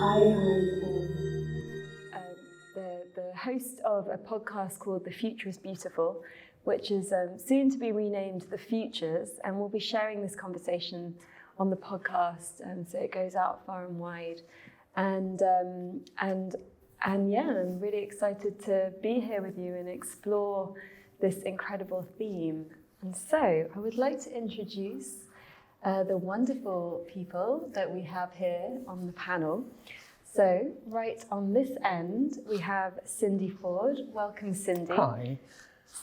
I am the host of a podcast called The Future is Beautiful, which is soon to be renamed The Futures, and we'll be sharing this conversation on the podcast, so it goes out far and wide. And yeah, I'm really excited to be here with you and explore this incredible theme. And so I would like to introduce the wonderful people that we have here on the panel. So right on this end, we have Cindy Forde. Welcome, Cindy. Hi.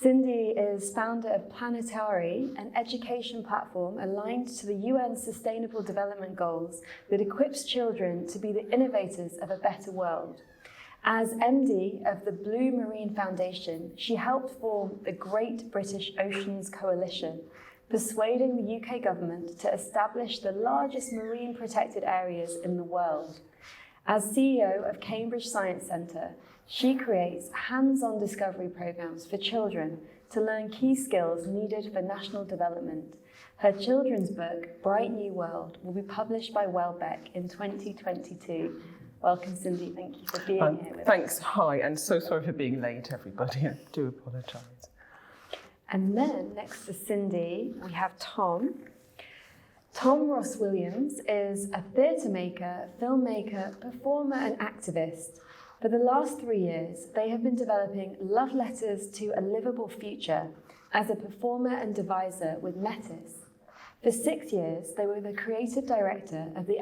Cindy is founder of Planetary, an education platform aligned to the UN Sustainable Development Goals that equips children to be the innovators of a better world. As MD of the Blue Marine Foundation, she helped form the Great British Oceans Coalition, persuading the UK government to establish the largest marine protected areas in the world. As CEO of Cambridge Science Centre, she creates hands-on discovery programmes for children to learn key skills needed for national development. Her children's book, Bright New World, will be published by Welbeck in 2022. Welcome, Cindy. Thank you for being here with us. Thanks. Hi, and so sorry for being late, everybody. I do apologise. And then next to Cindy, we have Tom. Tom Ross Williams is a theatre maker, filmmaker, performer, and activist. For the last 3 years, they have been developing Love Letters to a Livable Future as a performer and deviser with Metis. For 6 years, they were the creative director of the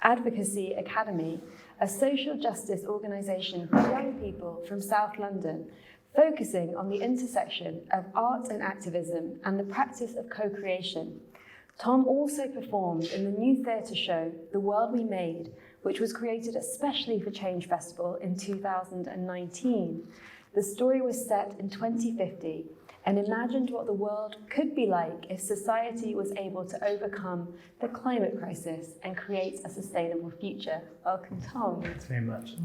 Advocacy Academy, a social justice organisation for young people from South London, focusing on the intersection of art and activism and the practice of co-creation. Tom also performed in the new theatre show, The World We Made, which was created especially for Change Festival in 2019. The story was set in 2050 and imagined what the world could be like if society was able to overcome the climate crisis and create a sustainable future. Welcome, Tom. Thanks very much.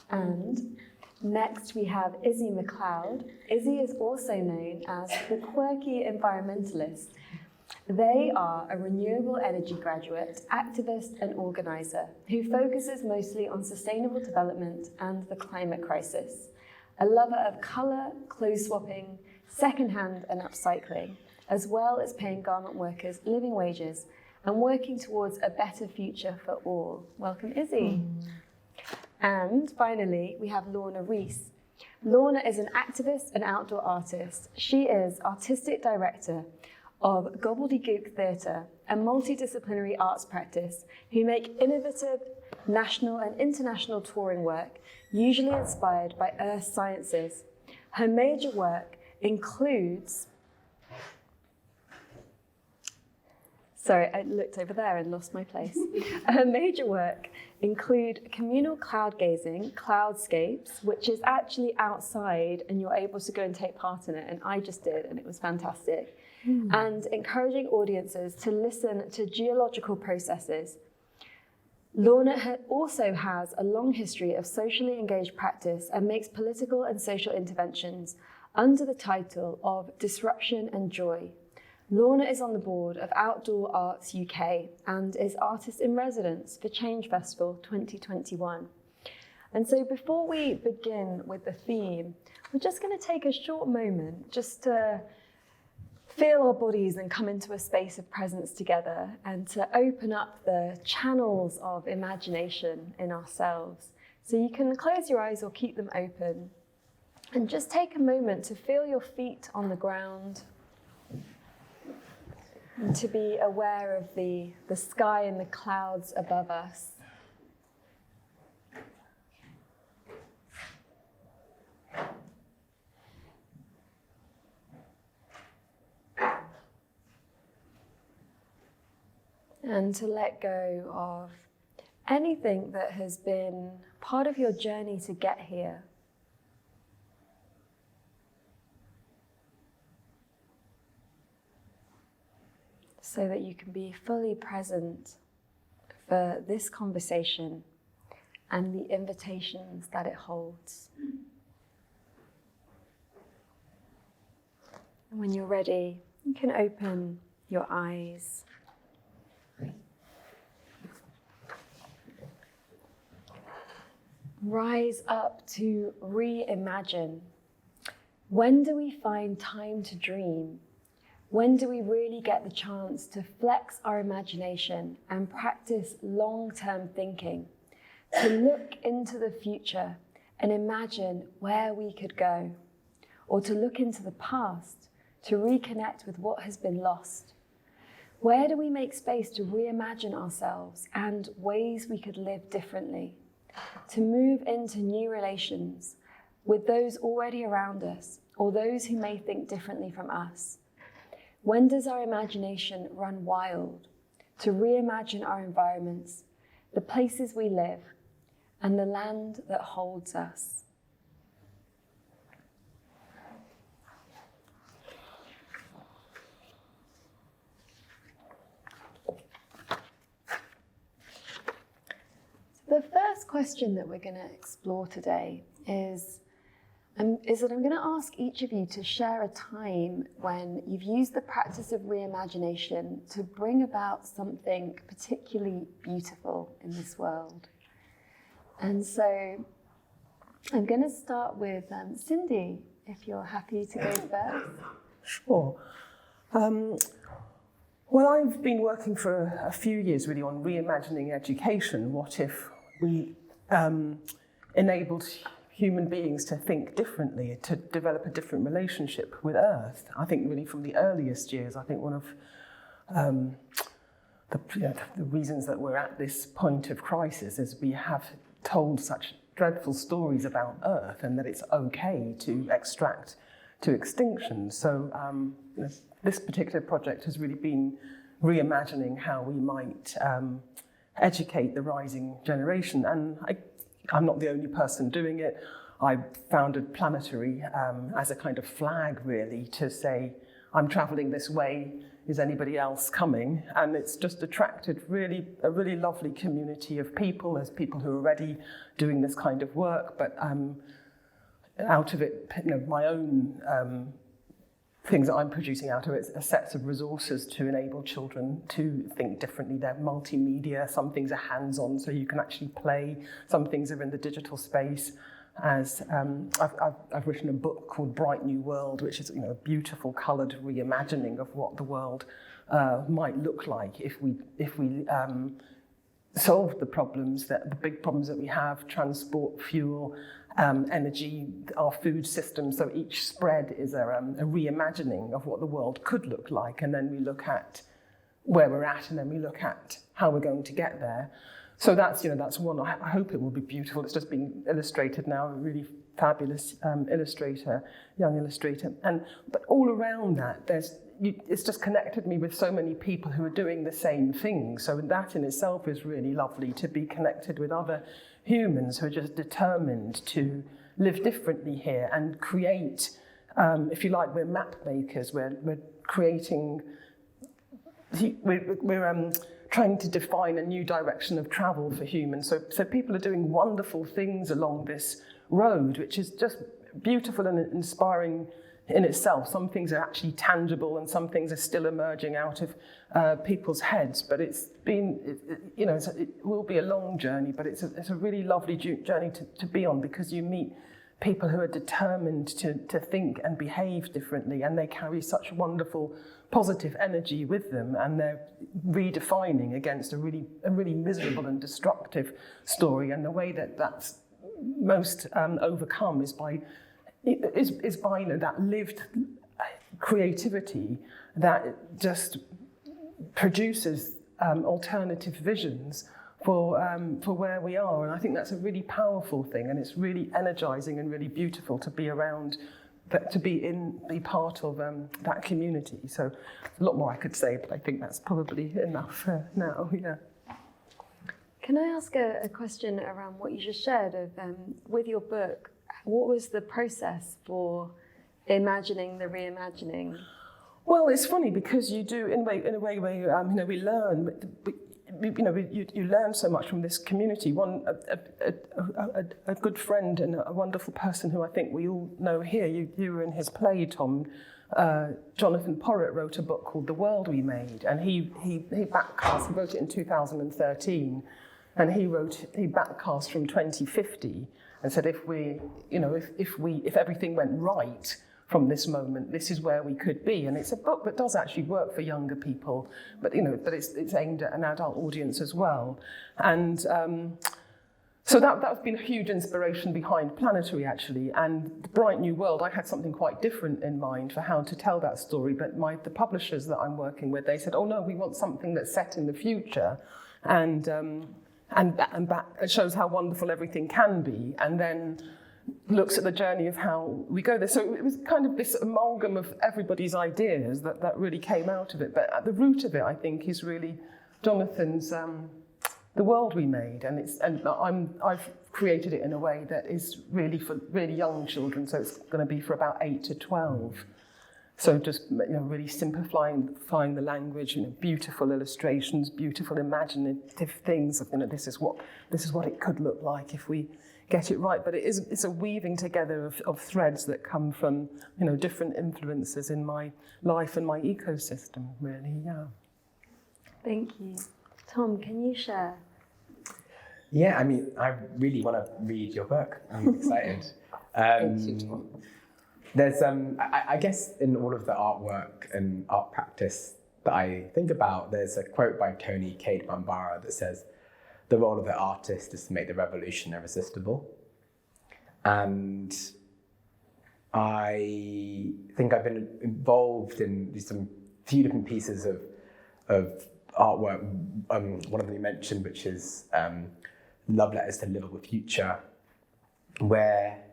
And next we have Izzy McLeod. Izzy is also known as the quirky environmentalist. They are a renewable energy graduate, activist and organiser who focuses mostly on sustainable development and the climate crisis. A lover of colour, clothes swapping, second-hand and upcycling, as well as paying garment workers living wages and working towards a better future for all. Welcome, Izzy. And finally, we have Lorna Rees. Lorna is an activist and outdoor artist. She is artistic director of Gobbledygook Theatre, a multidisciplinary arts practice who make innovative national and international touring work, usually inspired by earth sciences. Her major work includes... Sorry, I looked over there and lost my place. Her major work include communal cloud gazing, cloudscapes, which is actually outside and you're able to go and take part in it, and I just did and it was fantastic. And encouraging audiences to listen to geological processes. Lorna also has a long history of socially engaged practice and makes political and social interventions under the title of Disruption and Joy. Lorna is on the board of Outdoor Arts UK and is Artist in Residence for Change Festival 2021. And so before we begin with the theme, we're just going to take a short moment just to feel our bodies and come into a space of presence together and to open up the channels of imagination in ourselves. So you can close your eyes or keep them open and just take a moment to feel your feet on the ground, and to be aware of the sky and the clouds above us. And to let go of anything that has been part of your journey to get here. So that you can be fully present for this conversation and the invitations that it holds. And when you're ready, you can open your eyes. Rise up to reimagine. When do we find time to dream? When do we really get the chance to flex our imagination and practice long-term thinking, to look into the future and imagine where we could go, or to look into the past to reconnect with what has been lost? Where do we make space to reimagine ourselves and ways we could live differently, to move into new relations with those already around us or those who may think differently from us? When does our imagination run wild to reimagine our environments, the places we live, and the land that holds us? The first question that we're going to explore today is that I'm going to ask each of you to share a time when you've used the practice of reimagination to bring about something particularly beautiful in this world. And so I'm going to start with Cindy, if you're happy to go first. Sure. Well, I've been working for a few years really on reimagining education. What if we enabled human beings to think differently, to develop a different relationship with Earth? I think really from the earliest years, I think one of the reasons that we're at this point of crisis is we have told such dreadful stories about Earth and that it's okay to extract to extinction. So this particular project has really been reimagining how we might educate the rising generation. And I'm not the only person doing it. I founded Planetary as a kind of flag, really, to say, I'm travelling this way, is anybody else coming? And it's just attracted a really lovely community of people. There's people who are already doing this kind of work, but out of it, my own things that I'm producing out of it are sets of resources to enable children to think differently. They're multimedia, some things are hands-on, so you can actually play, some things are in the digital space. As I've written a book called Bright New World, which is a beautiful coloured reimagining of what the world might look like if we solved the big problems that we have: transport, fuel, energy, our food system. So each spread is a reimagining of what the world could look like, and then we look at where we're at, and then we look at how we're going to get there. So that's one. I hope it will be beautiful. It's just being illustrated now. A really fabulous illustrator, young illustrator, but all around that, it's just connected me with so many people who are doing the same thing. So that in itself is really lovely, to be connected with other humans who are just determined to live differently here and create. If you like, we're map makers. We're creating. We're trying to define a new direction of travel for humans. So people are doing wonderful things along this road, which is just beautiful and inspiring in itself. Some things are actually tangible, and some things are still emerging out of people's heads. But it will be a long journey, but it's a really lovely journey to be on, because you meet people who are determined to think and behave differently, and they carry such wonderful positive energy with them, and they're redefining against a really miserable and destructive story. And the way that's most overcome is by that lived creativity that just produces alternative visions for where we are. And I think that's a really powerful thing, and it's really energizing and really beautiful to be around, to be part of that community. So there's a lot more I could say, but I think that's probably enough now. Yeah. Can I ask a question around what you just shared of with your book? What was the process for imagining the reimagining? Well, it's funny because you do in a way where we learn. You learn so much from this community. A good friend and a wonderful person who I think we all know here. You were in his play, Tom, Jonathan Porritt wrote a book called The World We Made, and he backcast, he wrote it in 2013, and he backcast from 2050 and said if everything went right from this moment, this is where we could be. And it's a book that does actually work for younger people, but it's aimed at an adult audience as well. And so that's been a huge inspiration behind Planetary, actually. And The Bright New World, I had something quite different in mind for how to tell that story, but the publishers that I'm working with, they said, oh no, we want something that's set in the future, and it shows how wonderful everything can be, and then looks at the journey of how we go there. So it was kind of this amalgam of everybody's ideas that really came out of it. But at the root of it, I think, is really Jonathan's The World We Made, and I've created it in a way that is really for really young children. So it's going to be for about 8 to 12. So just really simplifying the language, beautiful illustrations, beautiful imaginative things. This is what it could look like if we get it right. But it's a weaving together of threads that come from different influences in my life and my ecosystem. Really, yeah. Thank you, Tom. Can you share? Yeah, I really want to read your book. I'm excited. Thank you, Tom. There's, I guess, in all of the artwork and art practice that I think about, there's a quote by Tony Cade Bambara that says, "The role of the artist is to make the revolution irresistible." And I think I've been involved in some few different pieces of artwork. One of them you mentioned, which is Love Letters to Livable Future, where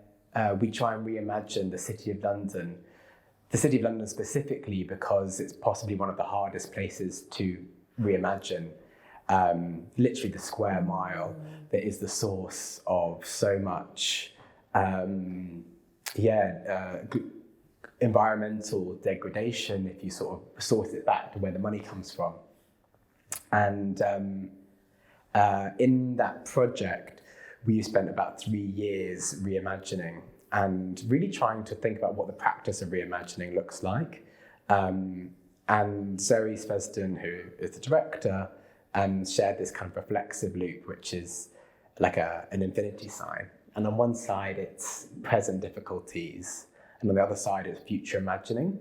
we try and reimagine the City of London specifically because it's possibly one of the hardest places to reimagine. Literally the square mile that is the source of so much environmental degradation if you sort of source it back to where the money comes from. And in that project, we spent about 3 years reimagining and really trying to think about what the practice of reimagining looks like. And Zoe Svesden, who is the director, shared this kind of reflexive loop, which is like an infinity sign. And on one side, it's present difficulties, and on the other side, it's future imagining.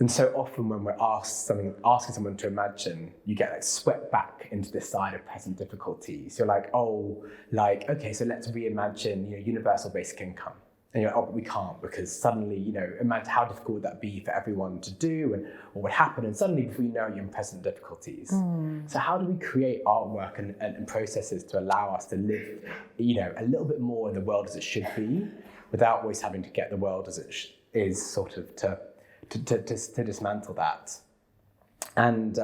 And so often when we're asking someone to imagine, you get swept back into this side of present difficulties. You're okay, so let's reimagine, universal basic income. And you're like, but we can't, because suddenly, imagine how difficult would that be for everyone to do, and what would happen, and suddenly before you know you're in present difficulties. So how do we create artwork and processes to allow us to live, a little bit more in the world as it should be, without always having to get the world as it is, sort of to dismantle that. And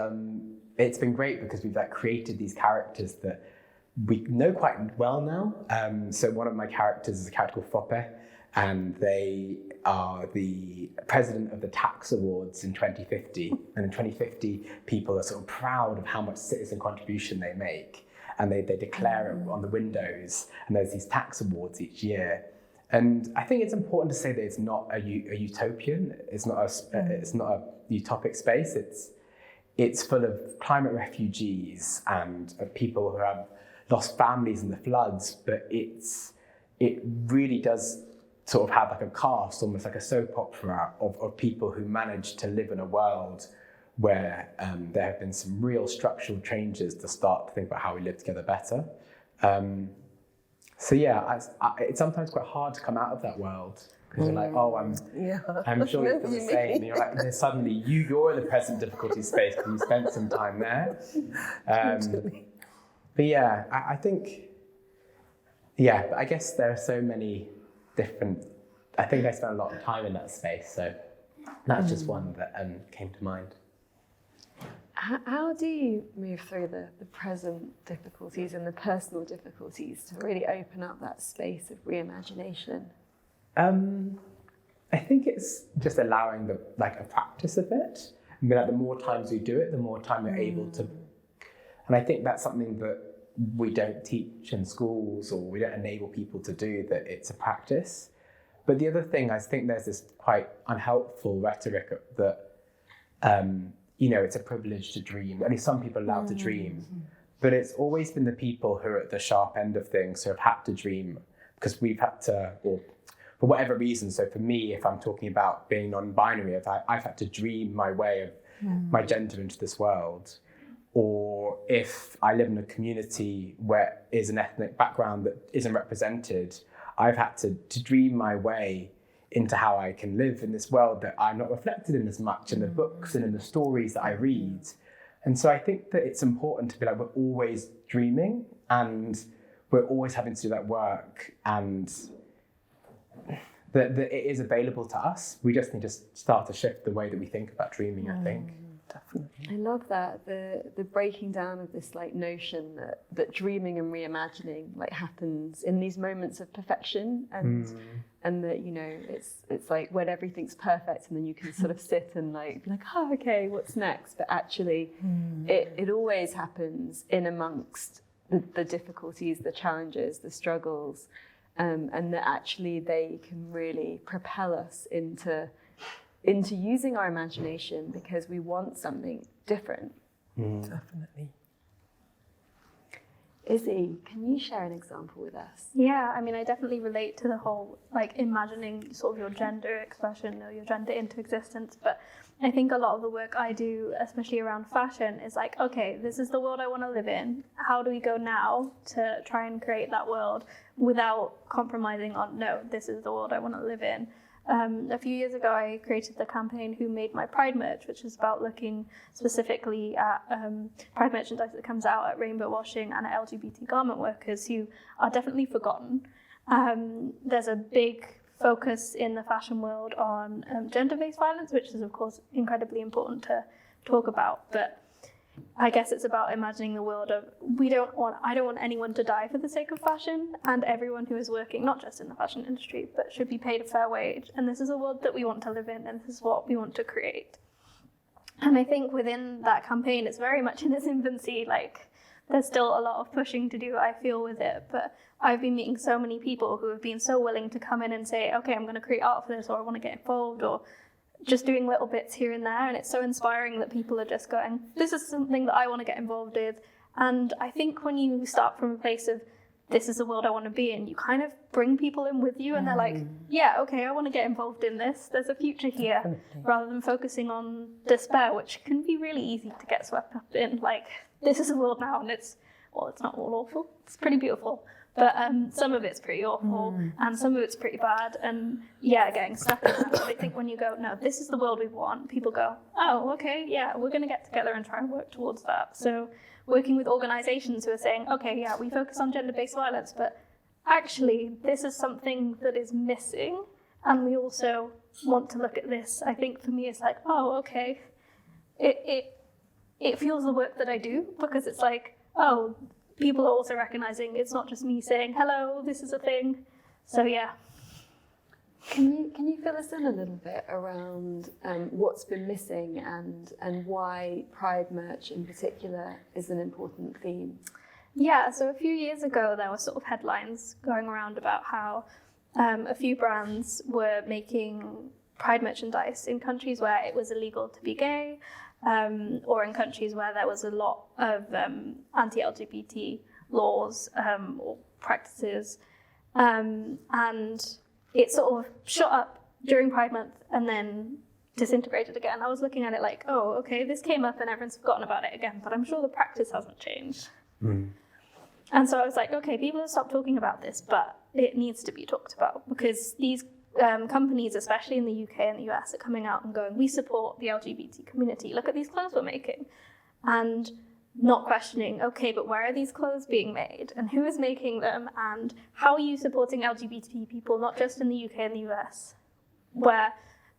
it's been great because we've created these characters that we know quite well now. So one of my characters is a character called Forde, and they are the president of the tax awards in 2050. And in 2050, people are sort of proud of how much citizen contribution they make. And they declare it on the windows, and there's these tax awards each year. And I think it's important to say that it's not a utopian. It's not a utopic space. It's full of climate refugees and of people who have lost families in the floods. But it really does sort of have a cast, almost like a soap opera of people who manage to live in a world where there have been some real structural changes to start to think about how we live together better. So yeah, it's sometimes quite hard to come out of that world because you're like, I'm sure you feel the same. And you're like, and then suddenly you're in the present difficulty space because you spent some time there. But yeah, I think, but I guess there are so many different. I think I spent a lot of time in that space, so that's just one that came to mind. How do you move through the present difficulties and the personal difficulties to really open up that space of reimagination? I think it's just allowing a practice of it. The more times we do it, the more time we're able to. And I think that's something that we don't teach in schools, or we don't enable people to do, that it's a practice. But the other thing, I think there's this quite unhelpful rhetoric that, it's a privilege to dream. Only some people are allowed to dream. But it's always been the people who are at the sharp end of things who have had to dream, because we've had to, or for whatever reason. So for me, if I'm talking about being non-binary, I've had to dream my way of my gender into this world. Or if I live in a community where is an ethnic background that isn't represented, I've had to dream my way into how I can live in this world that I'm not reflected in as much in the books and in the stories that I read. And so I think that it's important to be like, we're always dreaming and we're always having to do that work, and that it is available to us. We just need to start to shift the way that we think about dreaming, I think. Definitely. I love that, the breaking down of this like notion that dreaming and reimagining like happens in these moments of perfection, and that, you know, it's like when everything's perfect and then you can sort of sit and like be like, oh, okay, what's next? But actually it always happens in amongst the difficulties, the challenges, the struggles, and that actually they can really propel us into using our imagination because we want something different. Definitely. Izzy, can you share an example with us? Yeah, I mean, I definitely relate to the whole, like, imagining sort of your gender expression or your gender into existence, but I think a lot of the work I do, especially around fashion, is like, okay, this is the world I want to live in. How do we go now to try and create that world without compromising on, no, this is the world I want to live in? A few years ago, I created the campaign Who Made My Pride merch, which is about looking specifically at pride merchandise that comes out at rainbow washing and at LGBT garment workers who are definitely forgotten. There's a big focus in the fashion world on gender-based violence, which is, of course, incredibly important to talk about. But I guess it's about imagining the world of I don't want anyone to die for the sake of fashion, and everyone who is working, not just in the fashion industry, but should be paid a fair wage. And this is a world that we want to live in, and this is what we want to create. And I think within that campaign, it's very much in its infancy. Like, there's still a lot of pushing to do, I feel, with it. But I've been meeting so many people who have been so willing to come in and say, okay, I'm going to create art for this, or I want to get involved, or just doing little bits here and there. And it's so inspiring that people are just going, this is something that I want to get involved with. And I think when you start from a place of, this is the world I want to be in, you kind of bring people in with you, and they're like, yeah, okay, I want to get involved in this. There's a future here. Definitely. Rather than focusing on despair, which can be really easy to get swept up in. Like, this is the world now, and it's not all awful. It's pretty beautiful. But some of it's pretty awful, and some of it's pretty bad, and yeah, getting stuck in that. But I think when you go, no, this is the world we want, people go, oh, okay, yeah, we're going to get together and try and work towards that. So working with organizations who are saying, okay, yeah, we focus on gender-based violence, but actually this is something that is missing, and we also want to look at this. I think for me it's like, oh, okay, it fuels the work that I do, because it's like, oh, people are also recognizing it's not just me saying, hello, this is a thing. So yeah. Can you fill us in a little bit around what's been missing and why Pride merch in particular is an important theme? Yeah, so a few years ago there were sort of headlines going around about how a few brands were making Pride merchandise in countries where it was illegal to be gay, or in countries where there was a lot of anti-LGBT laws or practices. And it sort of shot up during Pride Month and then disintegrated again. I was looking at it like, oh, okay, this came up and everyone's forgotten about it again, but I'm sure the practice hasn't changed. And so I was like, okay, people have stopped talking about this, but it needs to be talked about, because these companies, especially in the UK and the US, are coming out and going, we support the LGBT community. Look at these clothes we're making. And not questioning, okay, but where are these clothes being made? And who is making them? And how are you supporting LGBT people, not just in the UK and the US, where,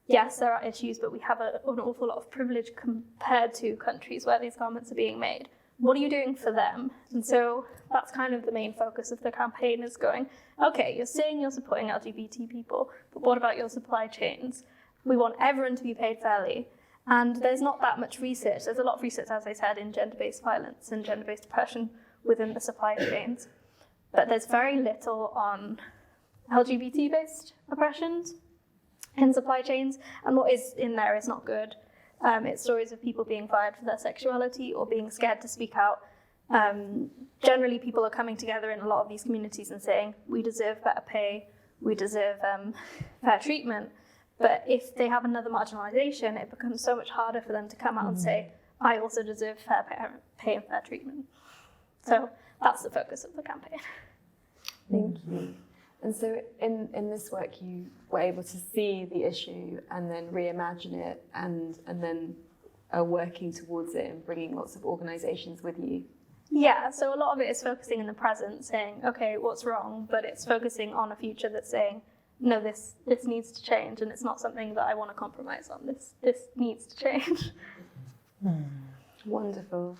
yes, there are issues, but we have an awful lot of privilege compared to countries where these garments are being made. What are you doing for them? And so that's kind of the main focus of the campaign, is going, okay, you're saying you're supporting LGBT people, but what about your supply chains? We want everyone to be paid fairly. And there's not that much research. There's a lot of research, as I said, in gender-based violence and gender-based oppression within the supply chains. But there's very little on LGBT-based oppressions in supply chains, and what is in there is not good. It's stories of people being fired for their sexuality or being scared to speak out. Generally, people are coming together in a lot of these communities and saying, we deserve better pay, we deserve fair treatment. But if they have another marginalisation, it becomes so much harder for them to come out and say, I also deserve fair pay and fair treatment. So that's the focus of the campaign. Thank you. And so in this work, you were able to see the issue and then reimagine it and then are working towards it and bringing lots of organisations with you. Yeah, so a lot of it is focusing in the present, saying, okay, what's wrong? But it's focusing on a future that's saying, no, this needs to change, and it's not something that I want to compromise on. This needs to change. Wonderful.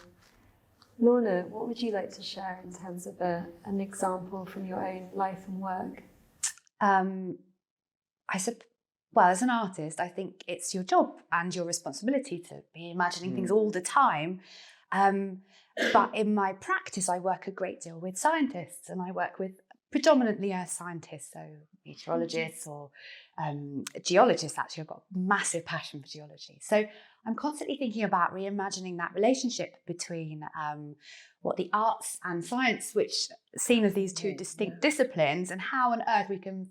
Lorna, what would you like to share in terms of an example from your own life and work? Well, as an artist, I think it's your job and your responsibility to be imagining things all the time. But in my practice, I work a great deal with scientists, and I work with predominantly earth scientists, so meteorologists or geologists. Actually, I've got a massive passion for geology. So I'm constantly thinking about reimagining that relationship between what the arts and science, which are seen as these two distinct disciplines, and how on earth we can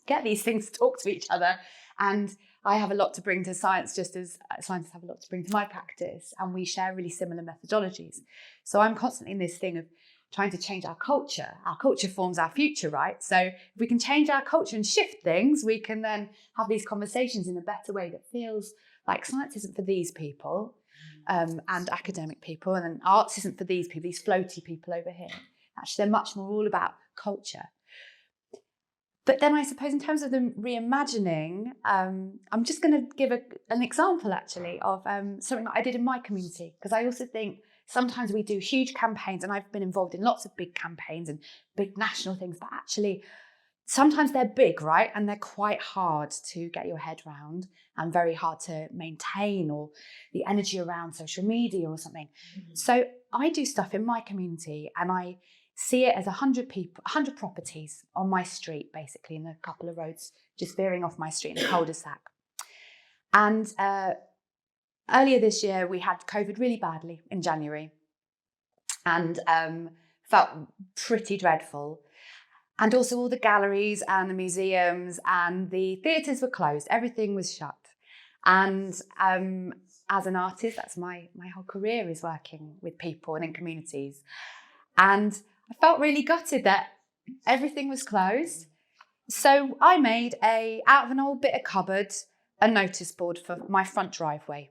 get these things to talk to each other. And I have a lot to bring to science, just as scientists have a lot to bring to my practice, and we share really similar methodologies. So I'm constantly in this thing of trying to change our culture. Our culture forms our future, right? So if we can change our culture and shift things, we can then have these conversations in a better way that feels like science isn't for these people and academic people, and then arts isn't for these people, these floaty people over here. Actually, they're much more all about culture. But then I suppose in terms of the reimagining, I'm just going to give an example actually of something that I did in my community, because I also think sometimes we do huge campaigns, and I've been involved in lots of big campaigns and big national things, but actually sometimes they're big, right? And they're quite hard to get your head around and very hard to maintain, or the energy around social media or something. So I do stuff in my community, and I see it as 100 people, 100 properties on my street, basically, in a couple of roads just veering off my street in a cul-de-sac. And earlier this year, we had COVID really badly in January, and felt pretty dreadful. And also all the galleries and the museums and the theatres were closed. Everything was shut. And as an artist, that's my whole career is working with people and in communities. And I felt really gutted that everything was closed. So I made out of an old bit of cupboard, a notice board for my front driveway.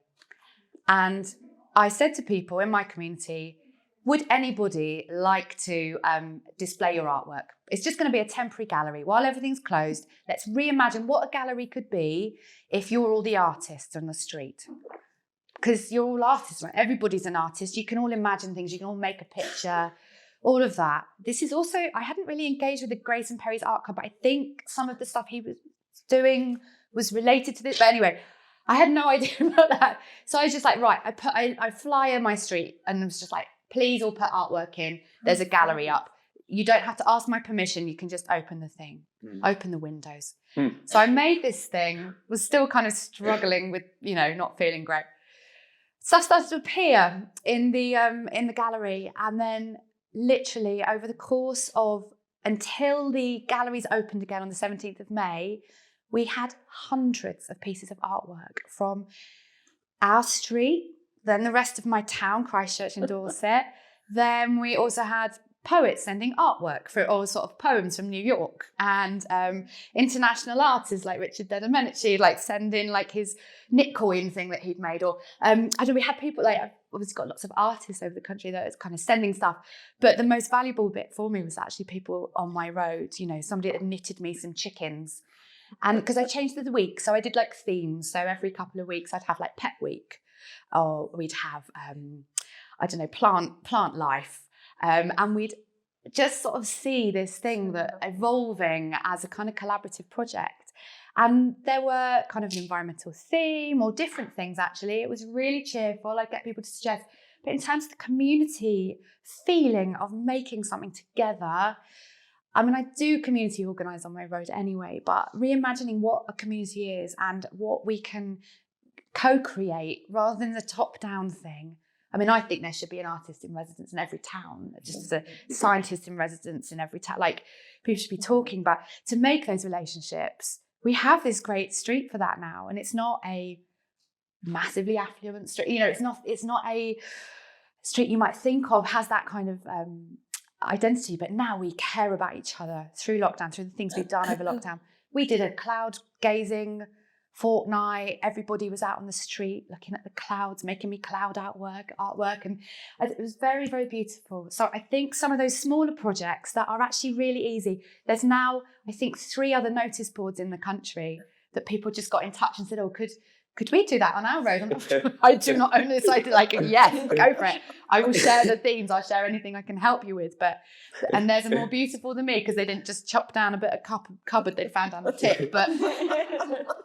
And I said to people in my community, would anybody like to display your artwork? It's just going to be a temporary gallery. While everything's closed, let's reimagine what a gallery could be if you're all the artists on the street. Because you're all artists, right? Everybody's an artist. You can all imagine things. You can all make a picture, all of that. This is also, I hadn't really engaged with the Grace and Perry's art club, but I think some of the stuff he was doing was related to this. But anyway, I had no idea about that. So I was just like, right, I flyer my street and was just like, please all put artwork in. There's a gallery up. You don't have to ask my permission. You can just open the thing, open the windows. So I made this thing, was still kind of struggling with, not feeling great. Stuff started to appear in the gallery, and then literally over the course of, until the galleries opened again on the 17th of May, we had hundreds of pieces of artwork from our street, then the rest of my town, Christchurch in Dorset. Then we also had poets sending artwork for all sort of poems from New York, and international artists like Richard Dedamenici sending his Knitcoin thing that he'd made, or we had people I've obviously got lots of artists over the country that was kind of sending stuff, but the most valuable bit for me was actually people on my road. Somebody had knitted me some chickens, and because I changed the week, so I did themes. So every couple of weeks I'd have pet week, or we'd have plant life. And we'd just sort of see this thing that evolving as a kind of collaborative project. And there were kind of an environmental theme or different things, actually. It was really cheerful. I'd get people to suggest. But in terms of the community feeling of making something together, I mean, I do community organise on my road anyway, but reimagining what a community is and what we can co-create rather than the top-down thing. I mean, I think there should be an artist in residence in every town, just a scientist in residence in every town. Like, people should be talking about, to make those relationships. We have this great street for that now, and it's not a massively affluent street. You know, it's not a street you might think of has that kind of identity, but now we care about each other through lockdown, through the things we've done over lockdown. We did a cloud gazing fortnight. Everybody was out on the street looking at the clouds, making me cloud artwork, and it was very, very beautiful. So I think some of those smaller projects that are actually really easy. There's now, I think, 3 other notice boards in the country that people just got in touch and said, oh, could we do that on our road? I do not own this. I like, yes, go for it. I will share the themes. I'll share anything I can help you with. And there's a more beautiful than me because they didn't just chop down a bit of cupboard they'd found down the tip. But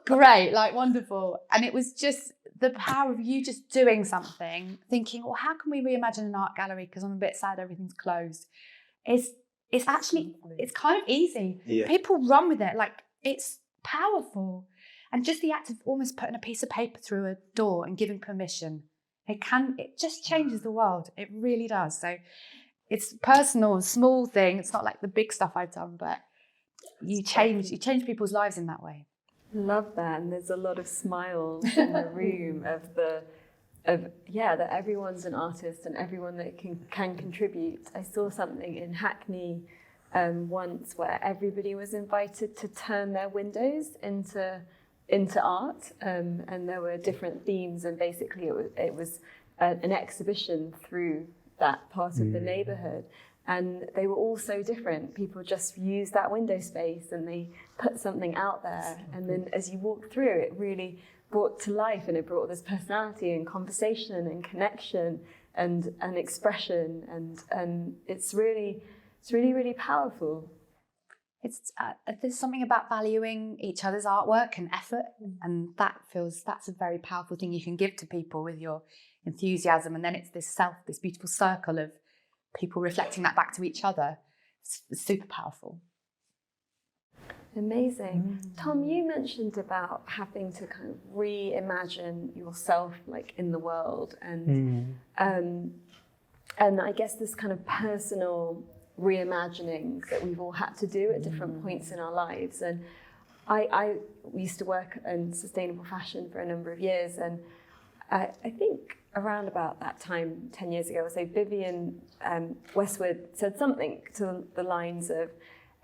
great, like wonderful. And it was just the power of you just doing something, thinking, well, how can we reimagine an art gallery? Because I'm a bit sad everything's closed. It's actually, it's kind of easy. Yeah. People run with it. Like, it's powerful. And just the act of almost putting a piece of paper through a door and giving permission, it just changes the world. It really does. So it's personal, small thing. It's not like the big stuff I've done, but you change people's lives in that way. Love that. And there's a lot of smiles in the room that everyone's an artist and everyone that can contribute. I saw something in Hackney once where everybody was invited to turn their windows into art, and there were different themes, and basically it was an exhibition through that part of the neighbourhood, and they were all so different. People just used that window space and they put something out there, and then as you walked through, it really brought to life, and it brought this personality and conversation and connection and expression, and it's really powerful. It's there's something about valuing each other's artwork and effort, and that's a very powerful thing you can give to people with your enthusiasm, and then it's this beautiful circle of people reflecting that back to each other. It's super powerful. Amazing. Tom, you mentioned about having to kind of reimagine yourself, like, in the world, and I guess this kind of personal reimagining that we've all had to do at different points in our lives. And I used to work in sustainable fashion for a number of years, and I think around about that time, 10 years ago or so, Vivienne Westwood said something to the lines of,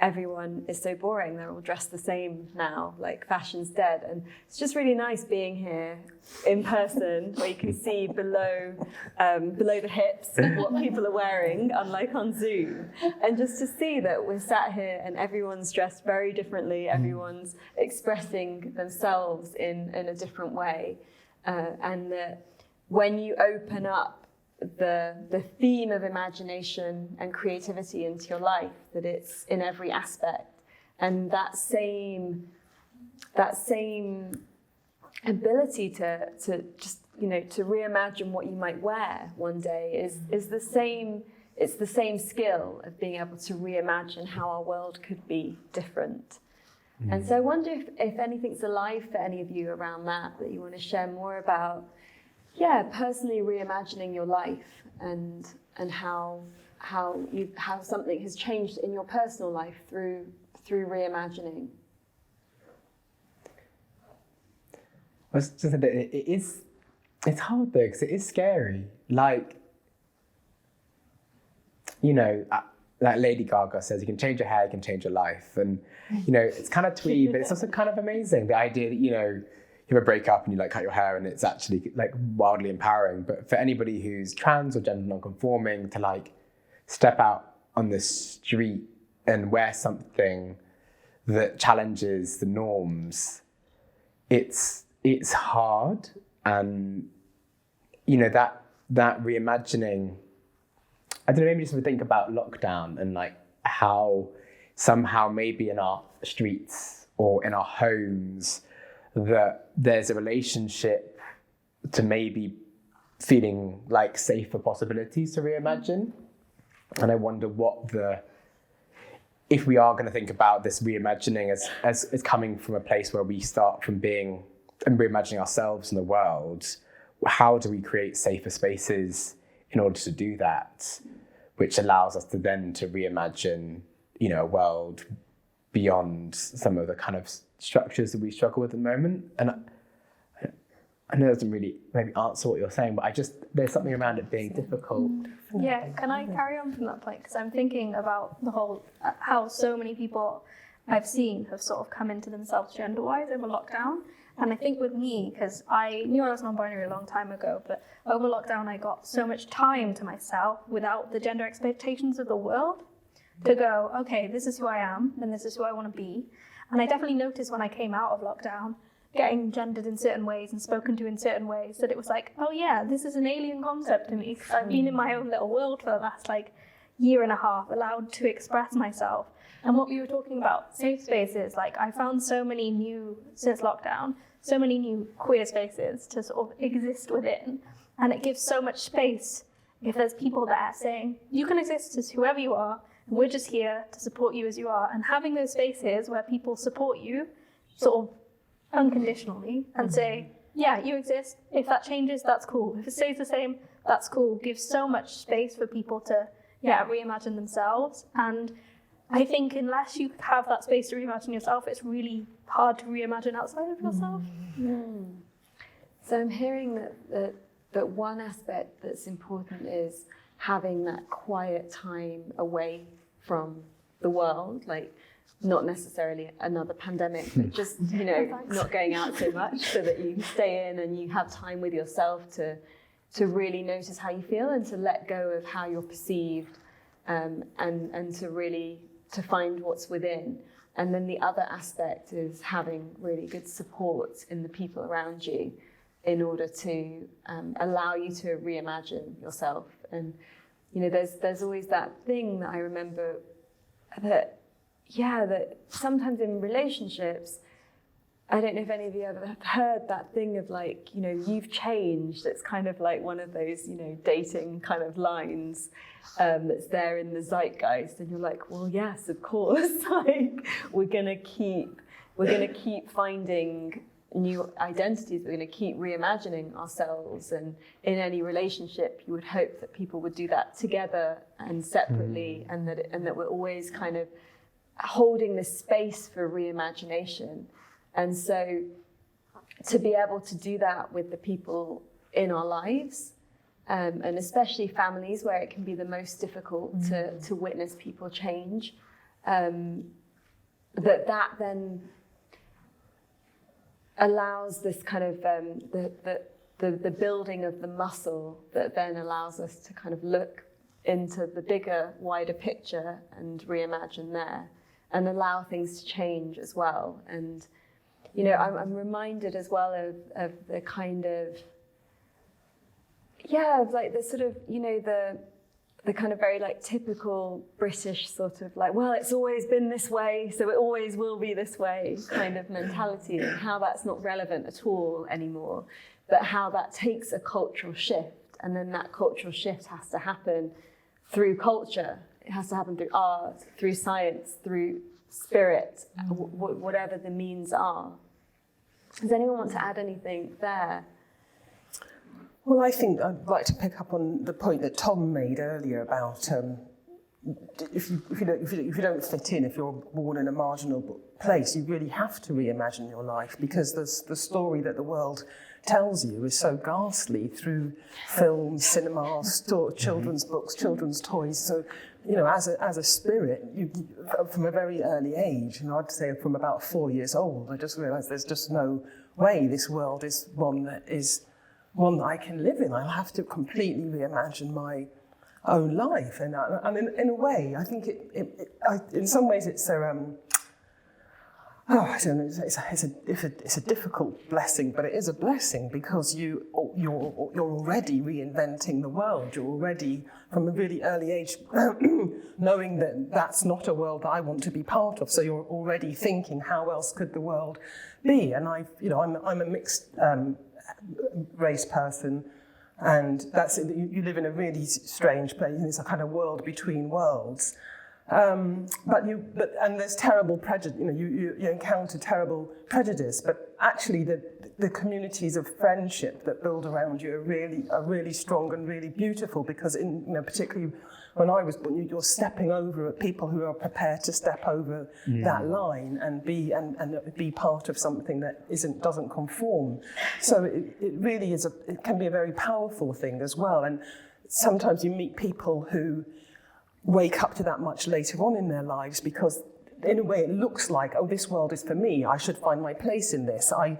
everyone is so boring, they're all dressed the same now, like fashion's dead. And it's just really nice being here in person, where you can see below the hips what people are wearing, unlike on Zoom. And just to see that we're sat here and everyone's dressed very differently, everyone's expressing themselves in a different way. And that when you open up the theme of imagination and creativity into your life, that it's in every aspect, and that same ability to just, to reimagine what you might wear one day is the same. It's the same skill of being able to reimagine how our world could be different. And so I wonder if anything's alive for any of you around that you want to share more about. Yeah, personally reimagining your life and how something has changed in your personal life through reimagining. It's hard though, because it is scary. Like, like Lady Gaga says, you can change your hair, you can change your life, and it's kind of twee, but it's also kind of amazing. The idea that you have a breakup and you cut your hair, and it's actually wildly empowering. But for anybody who's trans or gender non-conforming to step out on the street and wear something that challenges the norms, it's hard. And that reimagining, I don't know, maybe just think about lockdown and how somehow maybe in our streets or in our homes that there's a relationship to maybe feeling like safer possibilities to reimagine. And I wonder what if we are going to think about this reimagining as coming from a place where we start from being and reimagining ourselves and the world, how do we create safer spaces in order to do that, which allows us to then to reimagine, a world beyond some of the kind of structures that we struggle with at the moment? And I know it doesn't really maybe answer what you're saying, but there's something around it being difficult. Yeah, can I carry on from that point? Because I'm thinking about the whole, how so many people I've seen have sort of come into themselves gender-wise over lockdown. And I think with me, because I knew I was non-binary a long time ago, but over lockdown I got so much time to myself without the gender expectations of the world to go, okay, this is who I am and this is who I want to be. And I definitely noticed when I came out of lockdown, getting gendered in certain ways and spoken to in certain ways, that it was like, oh yeah, this is an alien concept to me, because I've been in my own little world for the last year and a half, allowed to express myself. And what we were talking about, safe spaces, I found so many new, since lockdown, so many new queer spaces to sort of exist within. And it gives so much space if there's people there saying, you can exist as whoever you are, and we're just here to support you as you are. And having those spaces where people support you sort of unconditionally and say, yeah, you exist. If that changes, that's cool. If it stays the same, that's cool. Gives so much space for people to, reimagine themselves. And I think unless you have that space to reimagine yourself, it's really hard to reimagine outside of yourself. So I'm hearing that one aspect that's important is having that quiet time away from the world, not necessarily another pandemic, but just, not going out so much so that you stay in and you have time with yourself to really notice how you feel and to let go of how you're perceived, and to find what's within. And then the other aspect is having really good support in the people around you in order to allow you to reimagine yourself. And, there's always that thing that I remember that sometimes in relationships, I don't know if any of you ever have heard that thing of you've changed. It's kind of like one of those, dating kind of lines that's there in the zeitgeist. And you're like, well, yes, of course. We're gonna keep finding new identities. We're gonna keep reimagining ourselves. And in any relationship, you would hope that people would do that together and separately, and that we're always kind of holding this space for reimagination. And so to be able to do that with the people in our lives, and especially families where it can be the most difficult to witness people change, that then allows this kind of the building of the muscle that then allows us to kind of look into the bigger, wider picture and reimagine there and allow things to change as well. And I'm reminded as well of the kind of, the sort of, the kind of very typical British sort of well, it's always been this way, so it always will be this way kind of mentality, and how that's not relevant at all anymore, but how that takes a cultural shift, and then that cultural shift has to happen through culture. It has to happen through art, through science, through spirit, whatever the means are. Does anyone want to add anything there? Well, I think I'd like to pick up on the point that Tom made earlier about if you don't fit in, if you're born in a marginal place, you really have to reimagine your life, because the story that the world tells you is so ghastly through films, cinema, children's books, children's toys. So, as a spirit, from a very early age, I'd say from about 4 years old, I just realised there's just no way this world is one that I can live in. I'll have to completely reimagine my own life. And in a way, I think in some ways it's I don't know. It's a difficult blessing, but it is a blessing, because you're already reinventing the world. You're already, from a really early age, knowing that that's not a world that I want to be part of. So you're already thinking, how else could the world be? And I'm a mixed race person, and that's it. You live in a really strange place. It's a kind of world between worlds. And there's terrible prejudice. You encounter terrible prejudice. But actually, the communities of friendship that build around you are really strong and really beautiful. Because particularly when I was born, you're stepping over people who are prepared to step over that line and be part of something that doesn't conform. So it really is it can be a very powerful thing as well. And sometimes you meet people who wake up to that much later on in their lives, because in a way it looks like, oh, this world is for me, I should find my place in this. I've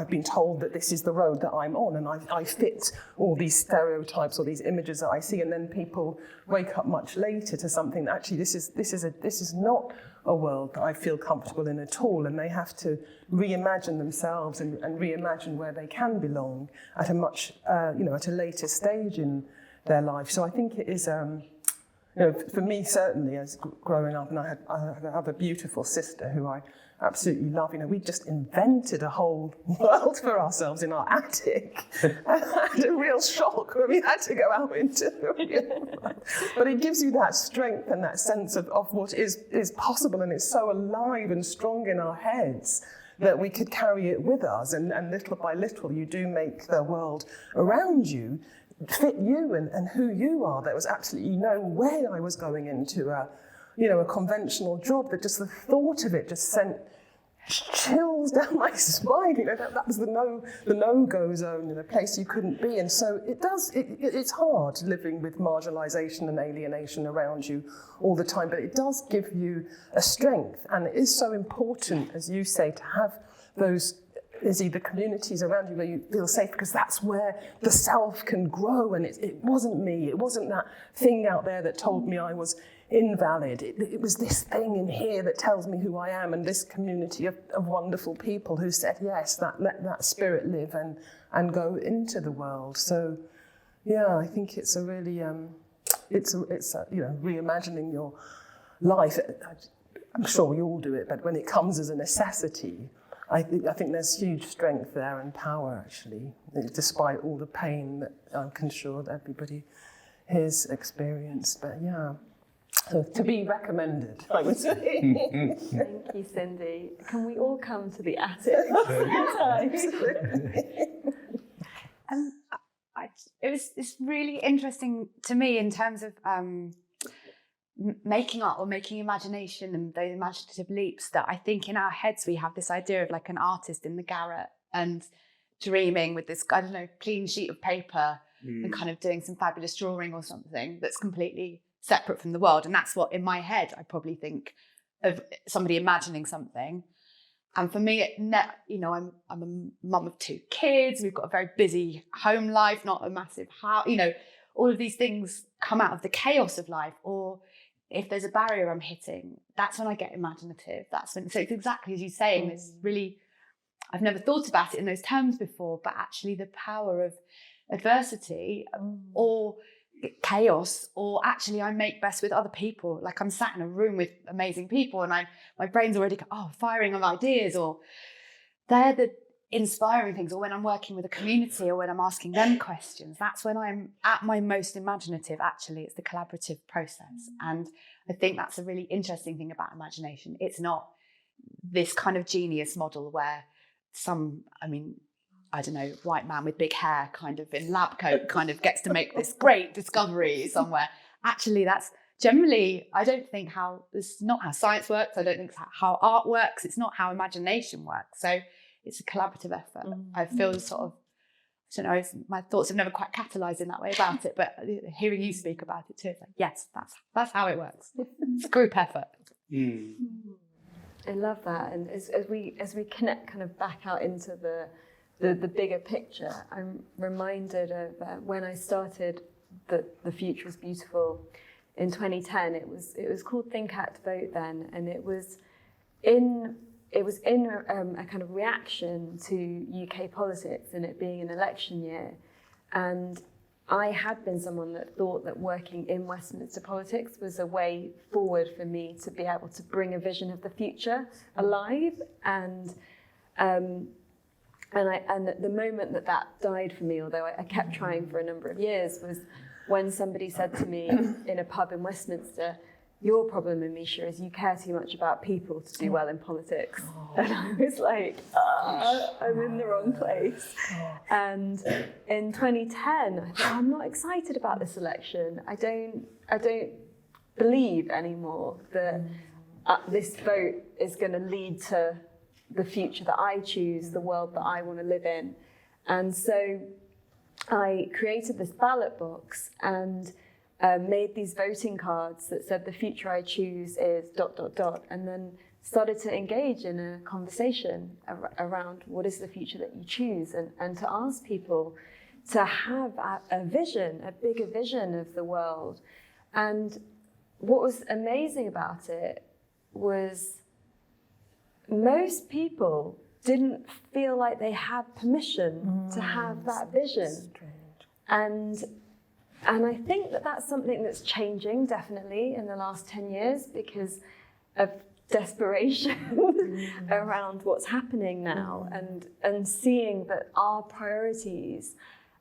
been told that this is the road that I'm on, and I fit all these stereotypes or these images that I see. And then people wake up much later to something that actually this is not a world that I feel comfortable in at all, and they have to reimagine themselves and reimagine where they can belong at a much at a later stage in their life. So I think it is for me, certainly, as growing up, and I have a beautiful sister who I absolutely love. We just invented a whole world for ourselves in our attic. And I had a real shock when we had to go out into the real world. But it gives you that strength and that sense of what is possible, and it's so alive and strong in our heads that we could carry it with us. And little by little, you do make the world around you fit you and who you are. There was absolutely no way I was going into a conventional job. That just the thought of it just sent chills down my spine. That was the no-go zone, in a place you couldn't be. And so it's hard living with marginalisation and alienation around you all the time, but it does give you a strength. And it is so important, as you say, to have those, Izzy, the communities around you where you feel safe, because that's where the self can grow. And it wasn't me. It wasn't that thing out there that told me I was invalid. It was this thing in here that tells me who I am, and this community of wonderful people who said, yes, let that spirit live and go into the world. So, yeah, I think it's a really, reimagining your life. I'm sure we all do it, but when it comes as a necessity, I think there's huge strength there and power, actually, despite all the pain that I'm sure that everybody has experienced. But yeah, so to be recommended, I would say. Thank you, Cindy. Can we all come to the attic? It's really interesting to me in terms of making art or making imagination and those imaginative leaps, that I think in our heads we have this idea of like an artist in the garret and dreaming with this, clean sheet of paper and kind of doing some fabulous drawing or something that's completely separate from the world. And that's what, in my head, I probably think of somebody imagining something. And for me, I'm a mum of 2 kids. We've got a very busy home life, not a massive house. All of these things come out of the chaos of life. Or if there's a barrier I'm hitting, that's when I get imaginative. So it's exactly as you're saying. It's really, I've never thought about it in those terms before, but actually the power of adversity or chaos, or actually I make best with other people. Like I'm sat in a room with amazing people and my brain's already firing on ideas, or they're the inspiring things. Or when I'm working with a community or when I'm asking them questions, that's when I'm at my most imaginative. Actually, it's the collaborative process. And I think that's a really interesting thing about imagination. It's not this kind of genius model where white man with big hair kind of in lab coat kind of gets to make this great discovery somewhere. Actually, that's generally, I don't think it's not how science works. I don't think it's how art works. It's not how imagination works. So it's a collaborative effort. I feel my thoughts have never quite catalysed in that way about it, but hearing you speak about it too, it's like, yes, that's how it works. It's a group effort. I love that. And as we connect kind of back out into the bigger picture, I'm reminded of when I started The Future is Beautiful in 2010. It was called Think Act Vote then, and it was in a kind of reaction to UK politics and it being an election year. And I had been someone that thought that working in Westminster politics was a way forward for me to be able to bring a vision of the future alive. And the moment that died for me, although I kept trying for a number of years, was when somebody said to me in a pub in Westminster, your problem, Amisha, is you care too much about people to do well in politics. And I was like, I'm in the wrong place. And in 2010, I thought, I'm not excited about this election. I don't believe anymore that this vote is going to lead to the future that I choose, the world that I want to live in. And so I created this ballot box and made these voting cards that said the future I choose is ... and then started to engage in a conversation around what is the future that you choose, and to ask people to have a vision, a bigger vision of the world. And what was amazing about it was most people didn't feel like they had permission to have that vision. And I think that that's something that's changing definitely in the last 10 years because of desperation around what's happening now, and seeing that our priorities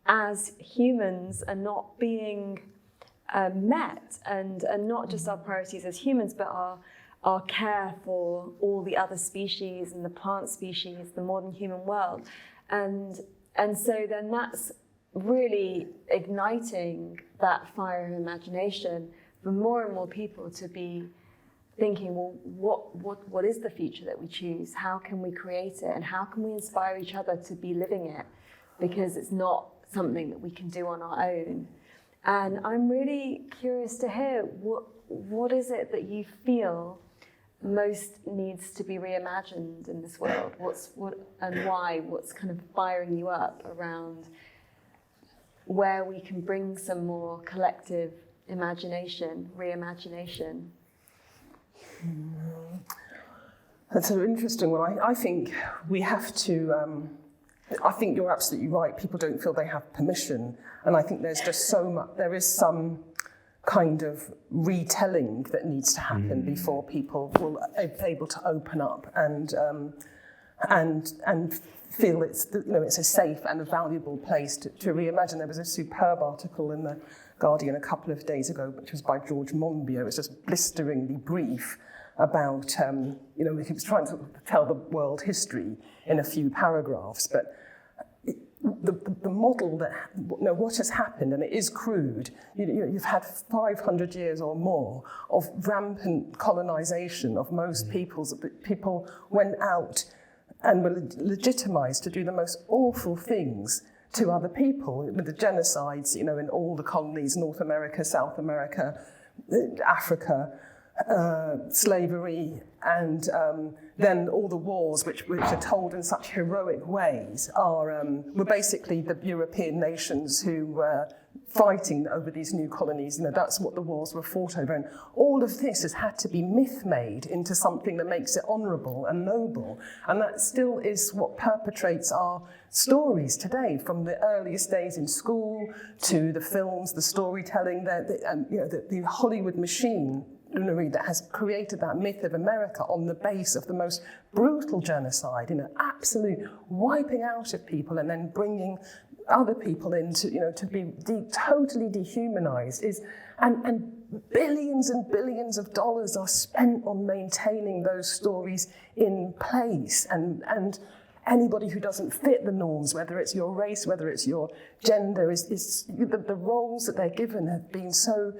as humans are not being met, and not just our priorities as humans, but our care for all the other species and the plant species, the modern human world. And so then that's really igniting that fire of imagination for more and more people to be thinking, well, what is the future that we choose? How can we create it? And how can we inspire each other to be living it? Because it's not something that we can do on our own. And I'm really curious to hear what is it that you feel most needs to be reimagined in this world? And why? What's kind of firing you up around where we can bring some more collective imagination, reimagination? That's an interesting one. I think we have to, I think you're absolutely right. People don't feel they have permission. And I think there's just so much, there is some kind of retelling that needs to happen before people will be able to open up and feel it's a safe and a valuable place to reimagine. There was a superb article in the Guardian a couple of days ago, which was by George Monbiot. It was just blisteringly brief about, he was trying to tell the world history in a few paragraphs, but the model that, what has happened, and it is crude, you've had 500 years or more of rampant colonization of most peoples. People went out and were legitimized to do the most awful things to other people, with the genocides, in all the colonies, North America, South America, Africa, slavery, and then all the wars, which are told in such heroic ways, were basically the European nations who were fighting over these new colonies. That's what the wars were fought over. And all of this has had to be myth-made into something that makes it honourable and noble. And that still is what perpetrates our stories today, from the earliest days in school to the films, the storytelling, the Hollywood machine that has created that myth of America on the base of the most brutal genocide, absolute wiping out of people and then bringing other people in to be totally dehumanized, and billions and billions of dollars are spent on maintaining those stories in place, and anybody who doesn't fit the norms, whether it's your race, whether it's your gender, is the roles that they're given have been so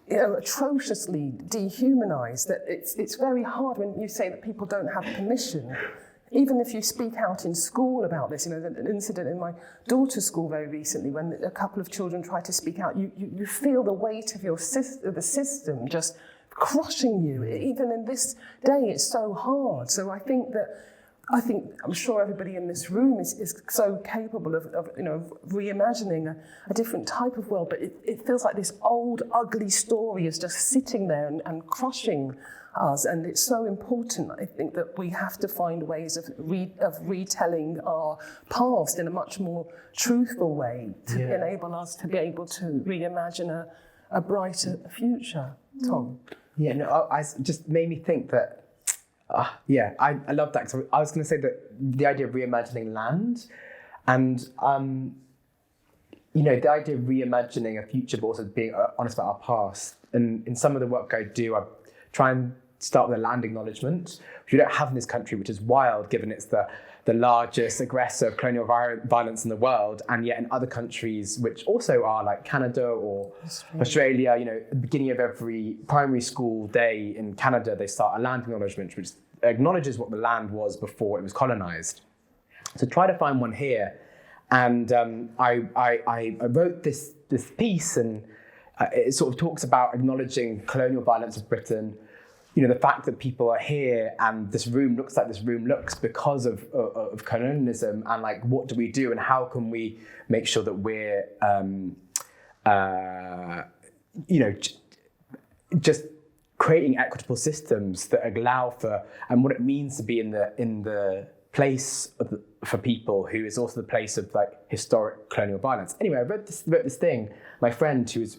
atrociously dehumanized that it's very hard when you say that people don't have permission. Even if you speak out in school about this, an incident in my daughter's school very recently when a couple of children tried to speak out, you feel the weight of the system just crushing you. Even in this day, it's so hard. So I'm sure everybody in this room is so capable of reimagining a different type of world, but it feels like this old, ugly story is just sitting there and crushing us. And it's so important, I think, that we have to find ways of retelling our past in a much more truthful way to enable us to be able to reimagine a brighter future. Tom? Yeah, no, I just made me think that I love that. So I was going to say that the idea of reimagining land, and the idea of reimagining a future, but also being honest about our past. And in some of the work I do, I try and start with a land acknowledgement, which we don't have in this country, which is wild, given it's the largest aggressor of colonial violence in the world. And yet in other countries, which also are like Canada or Australia, at the beginning of every primary school day in Canada, they start a land acknowledgement, which acknowledges what the land was before it was colonized. So try to find one here. And I wrote this piece, and it sort of talks about acknowledging colonial violence of Britain, the fact that people are here and this room looks like this room looks because of colonialism, and like, what do we do and how can we make sure that we're, just creating equitable systems that allow for, and what it means to be in the place for people who is also the place of like historic colonial violence. Anyway, I wrote this thing. My friend, who was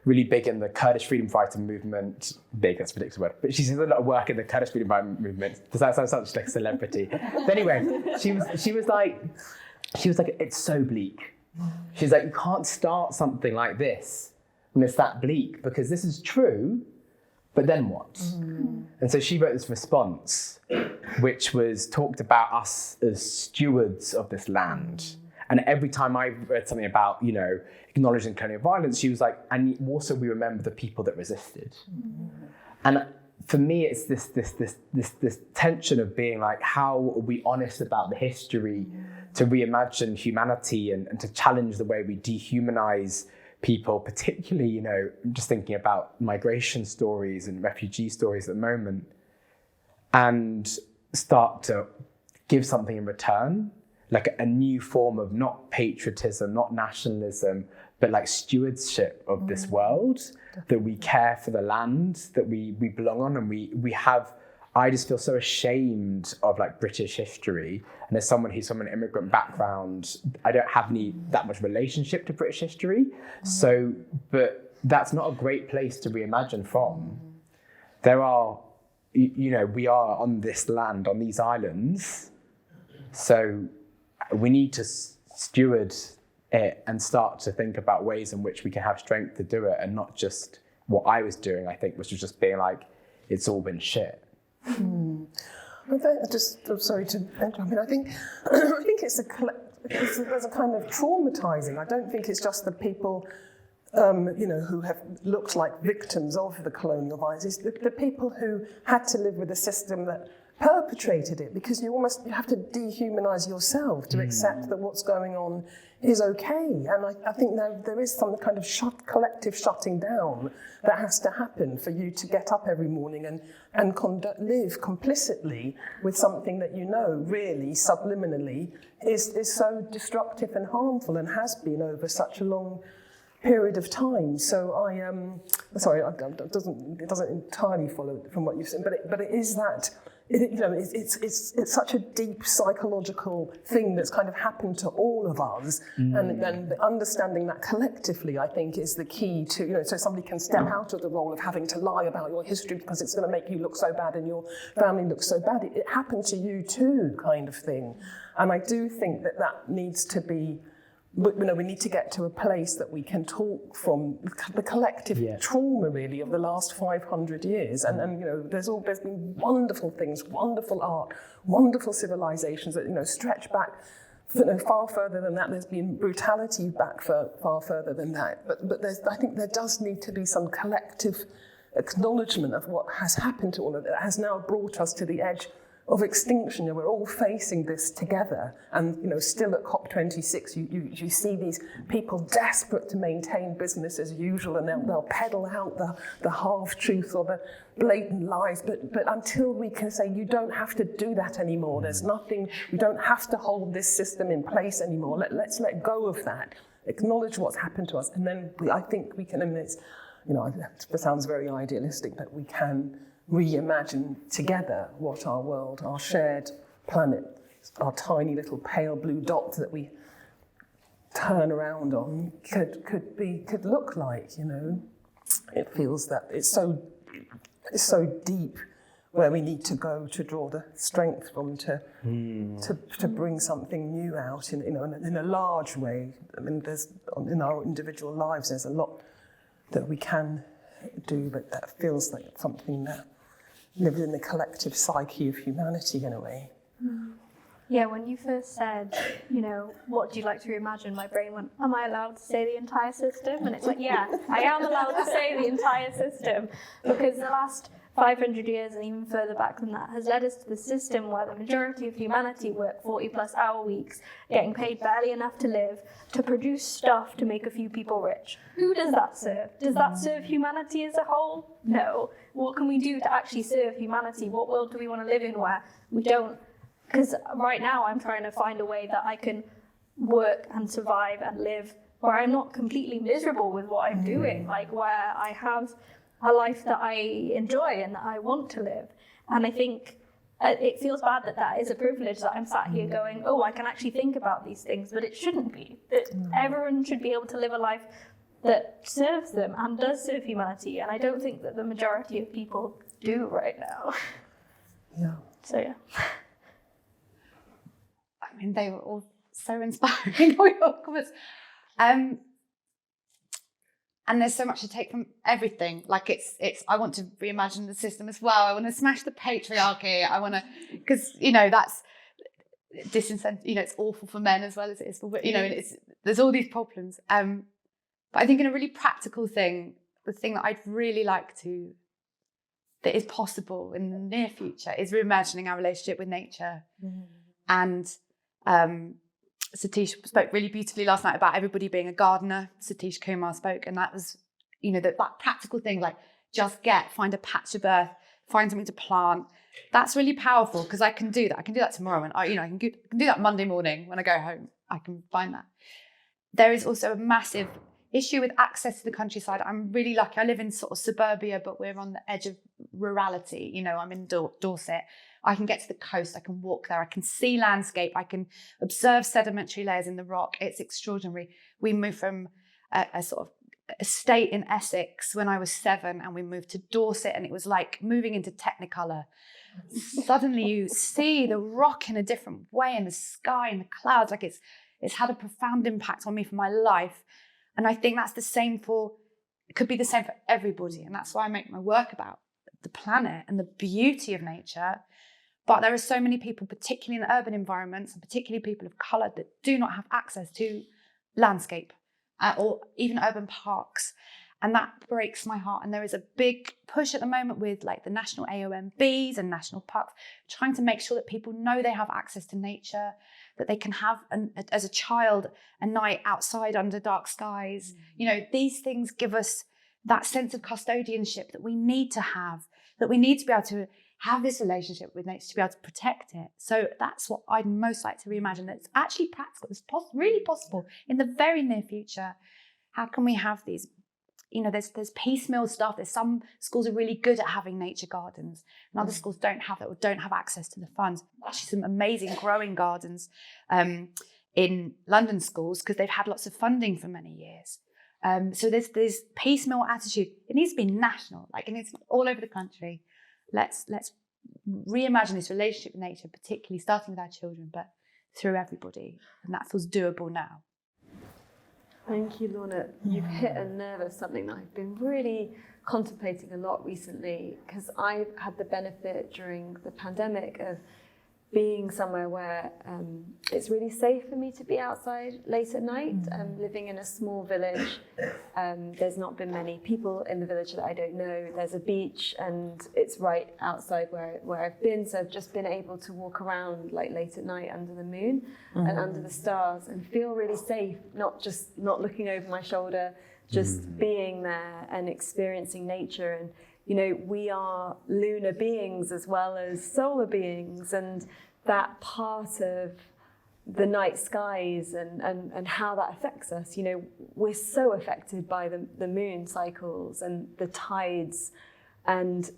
really big in the Kurdish freedom fighter movement, big, that's a ridiculous word, but she does a lot of work in the Kurdish freedom fighter movement. Does that sound such like a celebrity? But anyway, she was like, it's so bleak. She's like, you can't start something like this when it's that bleak, because this is true, but then what? Mm. And so she wrote this response, which was talked about us as stewards of this land. And every time I read something about, acknowledging colonial violence, she was like, and also we remember the people that resisted. Mm. And for me, it's this tension of being like, how are we honest about the history to reimagine humanity and to challenge the way we dehumanize people, particularly, just thinking about migration stories and refugee stories at the moment, and start to give something in return, like a new form of not patriotism, not nationalism, but like stewardship of this world, that we care for the land that we belong on. And we have, I just feel so ashamed of like British history. And as someone who's from an immigrant background, I don't have that much relationship to British history. So, but that's not a great place to reimagine from. There are, we are on this land, on these islands. So we need to steward it and start to think about ways in which we can have strength to do it, and not just what I was doing, I think, which was just being like, it's all been shit. I'm sorry to enter. I think there's a kind of traumatizing. I don't think it's just the people, who have looked like victims of the colonial violence. It's the people who had to live with a system that perpetrated it, because you have to dehumanize yourself to accept that what's going on is okay. And I think there is some kind of collective shutting down that has to happen for you to get up every morning and live complicitly with something that really subliminally is so destructive and harmful, and has been over such a long period of time. So it doesn't entirely follow from what you've said, but it is that. It's such a deep psychological thing that's kind of happened to all of us, and understanding that collectively, I think, is the key to, so somebody can step out of the role of having to lie about your history because it's going to make you look so bad and your family looks so bad. It happened to you too, kind of thing. And I do think that needs to be, we need to get to a place that we can talk from the collective trauma, really, of the last 500 years. And there's been wonderful things, wonderful art, wonderful civilizations that, stretch back far further than that. There's been brutality back far further than that. But I think there does need to be some collective acknowledgement of what has happened to all of it, that has now brought us to the edge of extinction. We're all facing this together, and still at COP26, you see these people desperate to maintain business as usual, and they'll peddle out the half-truth or the blatant lies. But until we can say, you don't have to do that anymore. There's nothing. We don't have to hold this system in place anymore. Let's let go of that. Acknowledge what's happened to us, and then I think we can. It sounds very idealistic, but we can reimagine together what our world, our shared planet, our tiny little pale blue dot that we turn around on could look like. It feels that it's so deep where we need to go to draw the strength from to bring something new out in a large way. I mean, there's in our individual lives there's a lot that we can do, but that feels like something that lives in the collective psyche of humanity in a way. Yeah, when you first said, what do you like to reimagine, my brain went, am I allowed to say the entire system? And it's like, yeah, I am allowed to say the entire system, because the last 500 years and even further back than that has led us to the system where the majority of humanity work 40+ hour weeks, getting paid barely enough to live, to produce stuff to make a few people rich. Who does that serve? Does that serve humanity as a whole? No. What can we do to actually serve humanity? What world do we want to live in where we don't? Because right now I'm trying to find a way that I can work and survive and live where I'm not completely miserable with what I'm doing, like where I have a life that I enjoy and that I want to live. And I think it feels bad that is a privilege, that I'm sat here going, oh, I can actually think about these things, but it shouldn't be. That everyone should be able to live a life that serves them and does serve humanity. And I don't think that the majority of people do right now. Yeah. So, yeah. I mean, they were all so inspiring, all your comments. And there's so much to take from everything. Like it's. I want to reimagine the system as well. I want to smash the patriarchy. I want to, because that's disincentive. It's awful for men as well as it is for women. There's all these problems. But I think in a really practical thing, the thing that I'd really like to, that is possible in the near future, is reimagining our relationship with nature. And Satish spoke really beautifully last night about everybody being a gardener. Satish Kumar spoke, and that was, that practical thing, like just find a patch of earth, find something to plant. That's really powerful, because I can do that. I can do that tomorrow, and I can do that Monday morning when I go home. I can find that. There is also a massive issue with access to the countryside. I'm really lucky. I live in sort of suburbia, but we're on the edge of rurality. I'm in Dorset. I can get to the coast, I can walk there, I can see landscape, I can observe sedimentary layers in the rock. It's extraordinary. We moved from a sort of estate in Essex when I was 7, and we moved to Dorset, and it was like moving into Technicolor. Suddenly you see the rock in a different way, in the sky, in the clouds. Like it's had a profound impact on me for my life. And I think that's it could be the same for everybody. And that's why I make my work about the planet and the beauty of nature. But there are so many people, particularly in urban environments, and particularly people of colour, that do not have access to landscape or even urban parks. And that breaks my heart. And there is a big push at the moment with like the national AOMBs and national parks, trying to make sure that people know they have access to nature, that they can have, as a child, a night outside under dark skies. These things give us that sense of custodianship that we need to have, that we need to be able to have this relationship with nature, to be able to protect it. So that's what I'd most like to reimagine. That's actually practical. It's really possible in the very near future. How can we have these? There's piecemeal stuff. There's some schools are really good at having nature gardens, and other schools don't have that or don't have access to the funds. Actually, some amazing growing gardens in London schools, because they've had lots of funding for many years. So there's this piecemeal attitude. It needs to be national, it needs to be all over the country. Let's reimagine this relationship with nature, particularly starting with our children, but through everybody. And that feels doable now. Thank you, Lorna. You've hit a nerve of something that I've been really contemplating a lot recently, because I've had the benefit during the pandemic of being somewhere where it's really safe for me to be outside late at night. Living in a small village, there's not been many people in the village that I don't know. There's a beach, and it's right outside where I've been. So I've just been able to walk around late at night under the moon and under the stars, and feel really safe. Not looking over my shoulder, just being there and experiencing nature. And we are lunar beings as well as solar beings, and that part of the night skies and how that affects us. We're so affected by the moon cycles and the tides and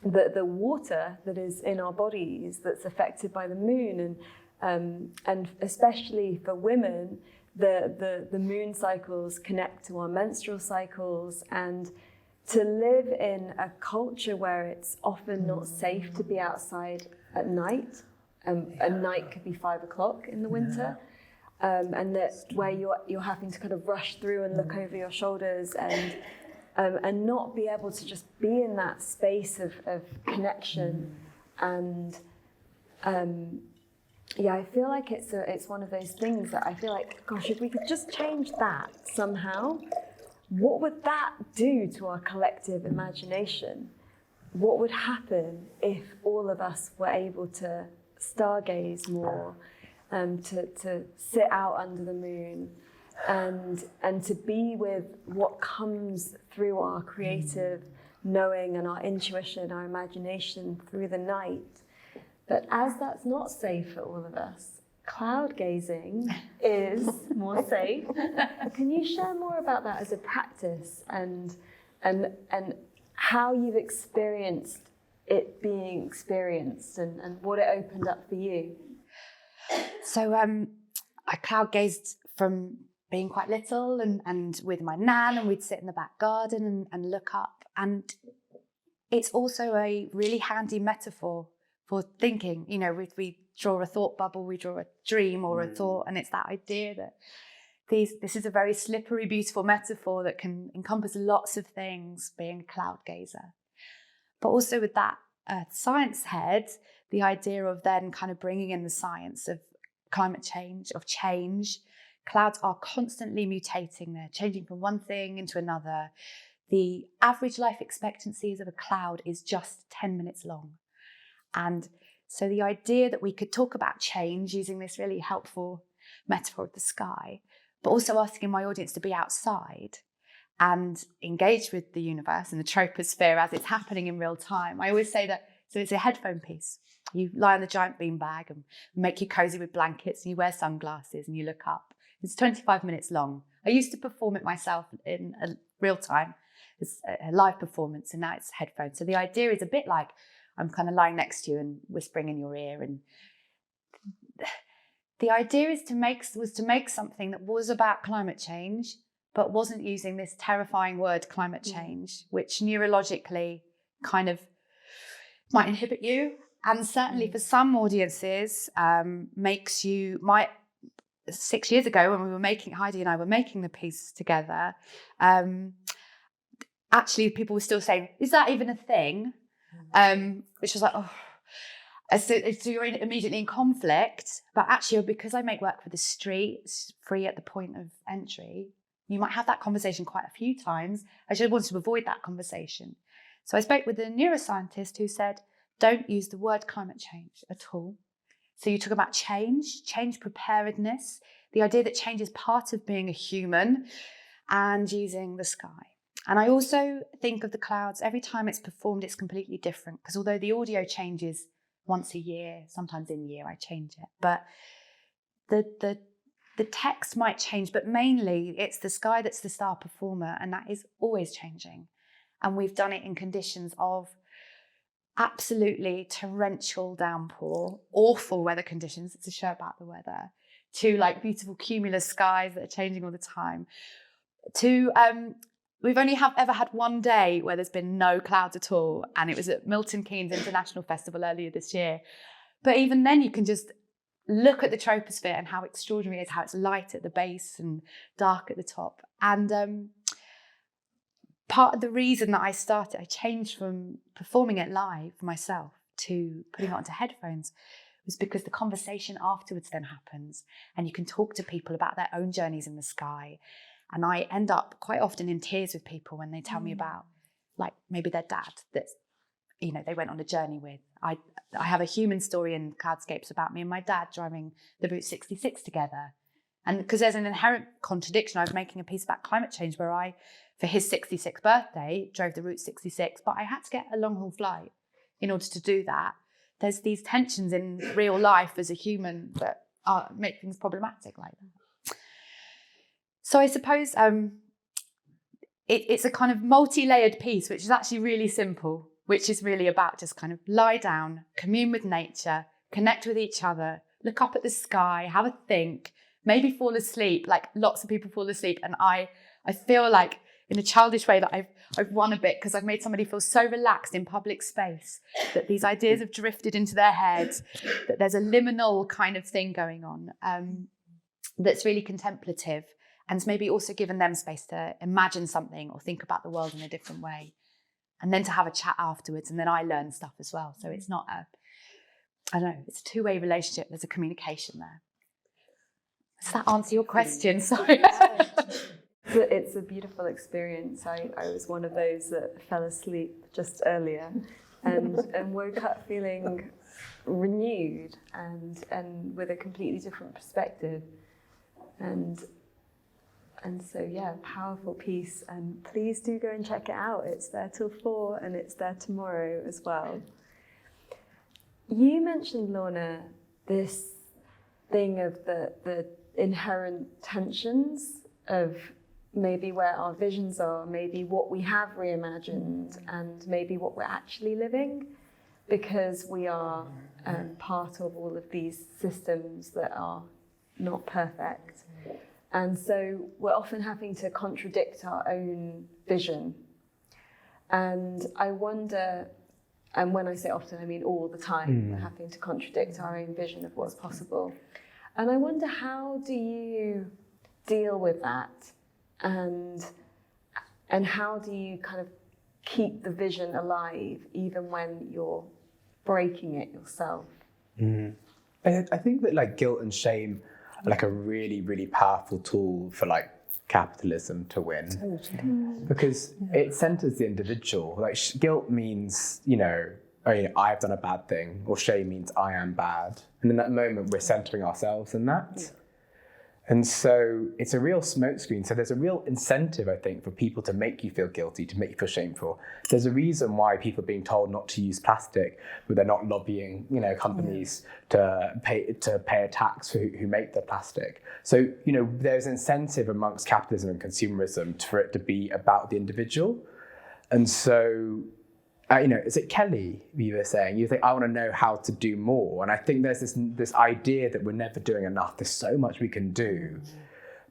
the water that is in our bodies that's affected by the moon. And especially for women, the moon cycles connect to our menstrual cycles, and to live in a culture where it's often not safe to be outside at night. A night could be 5 o'clock in the winter, and that where you're having to kind of rush through and look over your shoulders and not be able to just be in that space of connection. And I feel like it's one of those things that I feel like, gosh, if we could just change that somehow, what would that do to our collective imagination? What would happen if all of us were able to stargaze more, to sit out under the moon, and to be with what comes through our creative knowing and our intuition, our imagination through the night? But as that's not safe for all of us, cloud gazing is more safe. Can you share more about that as a practice and how you've experienced it being experienced and what it opened up for you? So I cloud gazed from being quite little and with my nan, and we'd sit in the back garden and look up. And it's also a really handy metaphor for thinking. You know, we draw a thought bubble, we draw a dream or a thought, and it's that idea that this is a very slippery, beautiful metaphor that can encompass lots of things, being a cloud gazer. But also with that science head, the idea of then kind of bringing in the science of climate change, of change. Clouds are constantly mutating. They're changing from one thing into another. The average life expectancies of a cloud is just 10 minutes long. And so the idea that we could talk about change using this really helpful metaphor of the sky, but also asking my audience to be outside and engage with the universe and the troposphere as it's happening in real time. I always say that, so it's a headphone piece. You lie on the giant beanbag and make you cozy with blankets, and you wear sunglasses and you look up. It's 25 minutes long. I used to perform it myself in real time. It's a live performance, and now it's headphones. So the idea is a bit like I'm kind of lying next to you and whispering in your ear. And the idea was to make something that was about climate change, but wasn't using this terrifying word climate change, which neurologically kind of might inhibit you. And certainly for some audiences, makes you, 6 years ago when we were Heidi and I were making the piece together, actually people were still saying, is that even a thing? Which was like, oh. So you're immediately in conflict. But actually, because I make work for the street, it's free at the point of entry, you might have that conversation quite a few times. I should want to avoid that conversation. So I spoke with a neuroscientist who said, don't use the word climate change at all. So you talk about change preparedness, the idea that change is part of being a human, and using the sky. And I also think of the clouds, every time it's performed, it's completely different, because although the audio changes once a year, sometimes in a year I change it, but the text might change, but mainly it's the sky that's the star performer, and that is always changing. And we've done it in conditions of absolutely torrential downpour, awful weather conditions, it's a show about the weather, to like beautiful cumulus skies that are changing all the time, to we've only ever had one day where there's been no clouds at all, and it was at Milton Keynes International Festival earlier this year. But even then you can just look at the troposphere and how extraordinary it is, how it's light at the base and dark at the top. And part of the reason that I changed from performing it live myself to putting it onto headphones was because the conversation afterwards then happens, and you can talk to people about their own journeys in the sky. And I end up quite often in tears with people when they tell me about, like, maybe their dad that, you know, they went on a journey with. I have a human story in Cloudscapes about me and my dad driving the Route 66 together. And because there's an inherent contradiction, I was making a piece about climate change where I, for his 66th birthday, drove the Route 66, but I had to get a long haul flight in order to do that. There's these tensions in real life as a human that make things problematic like that. So I suppose it's a kind of multi-layered piece, which is actually really simple, which is really about just kind of lie down, commune with nature, connect with each other, look up at the sky, have a think, maybe fall asleep, like lots of people fall asleep. And I feel like in a childish way that I've won a bit because I've made somebody feel so relaxed in public space that these ideas have drifted into their heads, that there's a liminal kind of thing going on that's really contemplative, and maybe also given them space to imagine something or think about the world in a different way, and then to have a chat afterwards, and then I learn stuff as well. So it's not I don't know, it's a two-way relationship. There's a communication there. Does that answer your question? Sorry. It's a beautiful experience. I was one of those that fell asleep just earlier and woke up feeling renewed and with a completely different perspective. And so, yeah, powerful piece. And please do go and check it out. It's there till 4 and it's there tomorrow as well. You mentioned, Lorna, this thing of the inherent tensions of maybe where our visions are, maybe what we have reimagined, and maybe what we're actually living, because we are part of all of these systems that are not perfect. And so we're often having to contradict our own vision. And I wonder, and when I say often, I mean all the time, we're having to contradict our own vision of what's possible. And I wonder, how do you deal with that? And how do you kind of keep the vision alive even when you're breaking it yourself? I think that like guilt and shame are like a really, really powerful tool for like capitalism to win, because it centers the individual. Like guilt means, I've done a bad thing, or shame means I am bad. And in that moment, we're centering ourselves in that. Yeah. And so it's a real smokescreen. So there's a real incentive, I think, for people to make you feel guilty, to make you feel shameful. There's a reason why people are being told not to use plastic, but they're not lobbying, companies to pay a tax for who make the plastic. So, there's incentive amongst capitalism and consumerism for it to be about the individual. And so, is it Kelly you were saying? You think, I want to know how to do more. And I think there's this idea that we're never doing enough. There's so much we can do.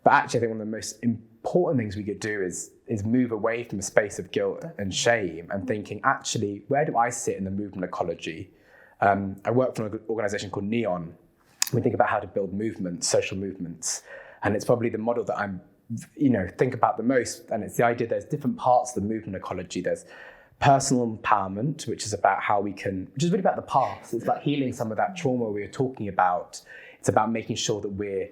But actually, I think one of the most important things we could do is move away from a space of guilt and shame and thinking, actually, where do I sit in the movement ecology? I work for an organization called Neon. We think about how to build movements, social movements. And it's probably the model that I'm, think about the most. And it's the idea there's different parts of the movement ecology. There's personal empowerment, which is really about the past. It's about healing some of that trauma we were talking about. It's about making sure that we're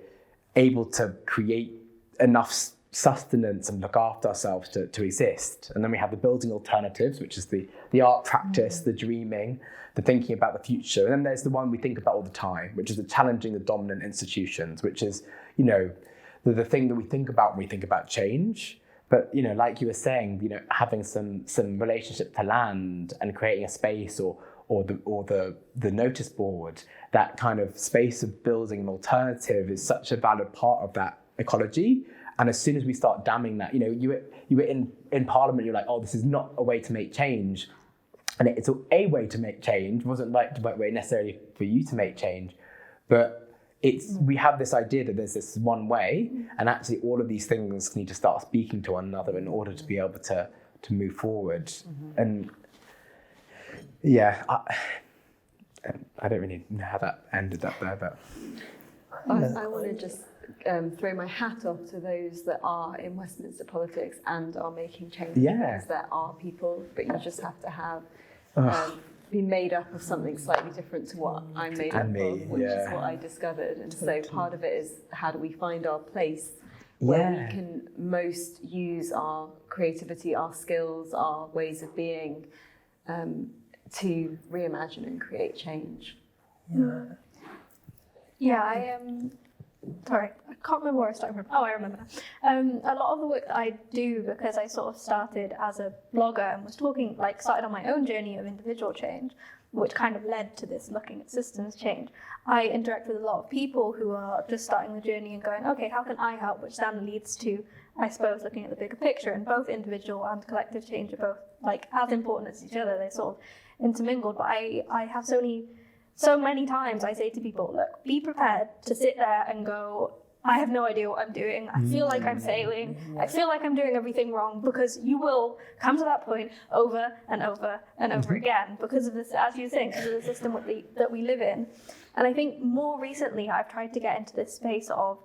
able to create enough sustenance and look after ourselves to exist. And then we have the building alternatives, which is the art practice, the dreaming, the thinking about the future. And then there's the one we think about all the time, which is the challenging the dominant institutions, which is, the thing that we think about when we think about change. But, like you were saying, having some relationship to land and creating a space or the notice board, that kind of space of building an alternative is such a valid part of that ecology. And as soon as we start damning that, you were in Parliament, you're like, oh, this is not a way to make change. And it's a way to make change. It wasn't like the right way necessarily for you to make change. But we have this idea that there's this one way, and actually all of these things need to start speaking to one another in order to be able to move forward. And yeah, I don't really know how that ended up there, but I want to just throw my hat off to those that are in Westminster politics and are making change. Because there are people, but you just have to have be made up of something slightly different to what I'm made up of, which is what I discovered. And so part of it is, how do we find our place where we can most use our creativity, our skills, our ways of being to reimagine and create change. I sorry, I can't remember where I started from. Oh, I remember now. A lot of the work that I do, because I sort of started as a blogger and was started on my own journey of individual change, which kind of led to this looking at systems change. I interact with a lot of people who are just starting the journey and going, okay, how can I help? Which then leads to, I suppose, looking at the bigger picture. And both individual and collective change are both as important as each other. They're sort of intermingled. But I have so many times I say to people, look, be prepared to sit there and go, I have no idea what I'm doing. I feel like I'm failing. I feel like I'm doing everything wrong, because you will come to that point over and over and over again because of this, as you're saying, because of the system that we live in. And I think more recently I've tried to get into this space of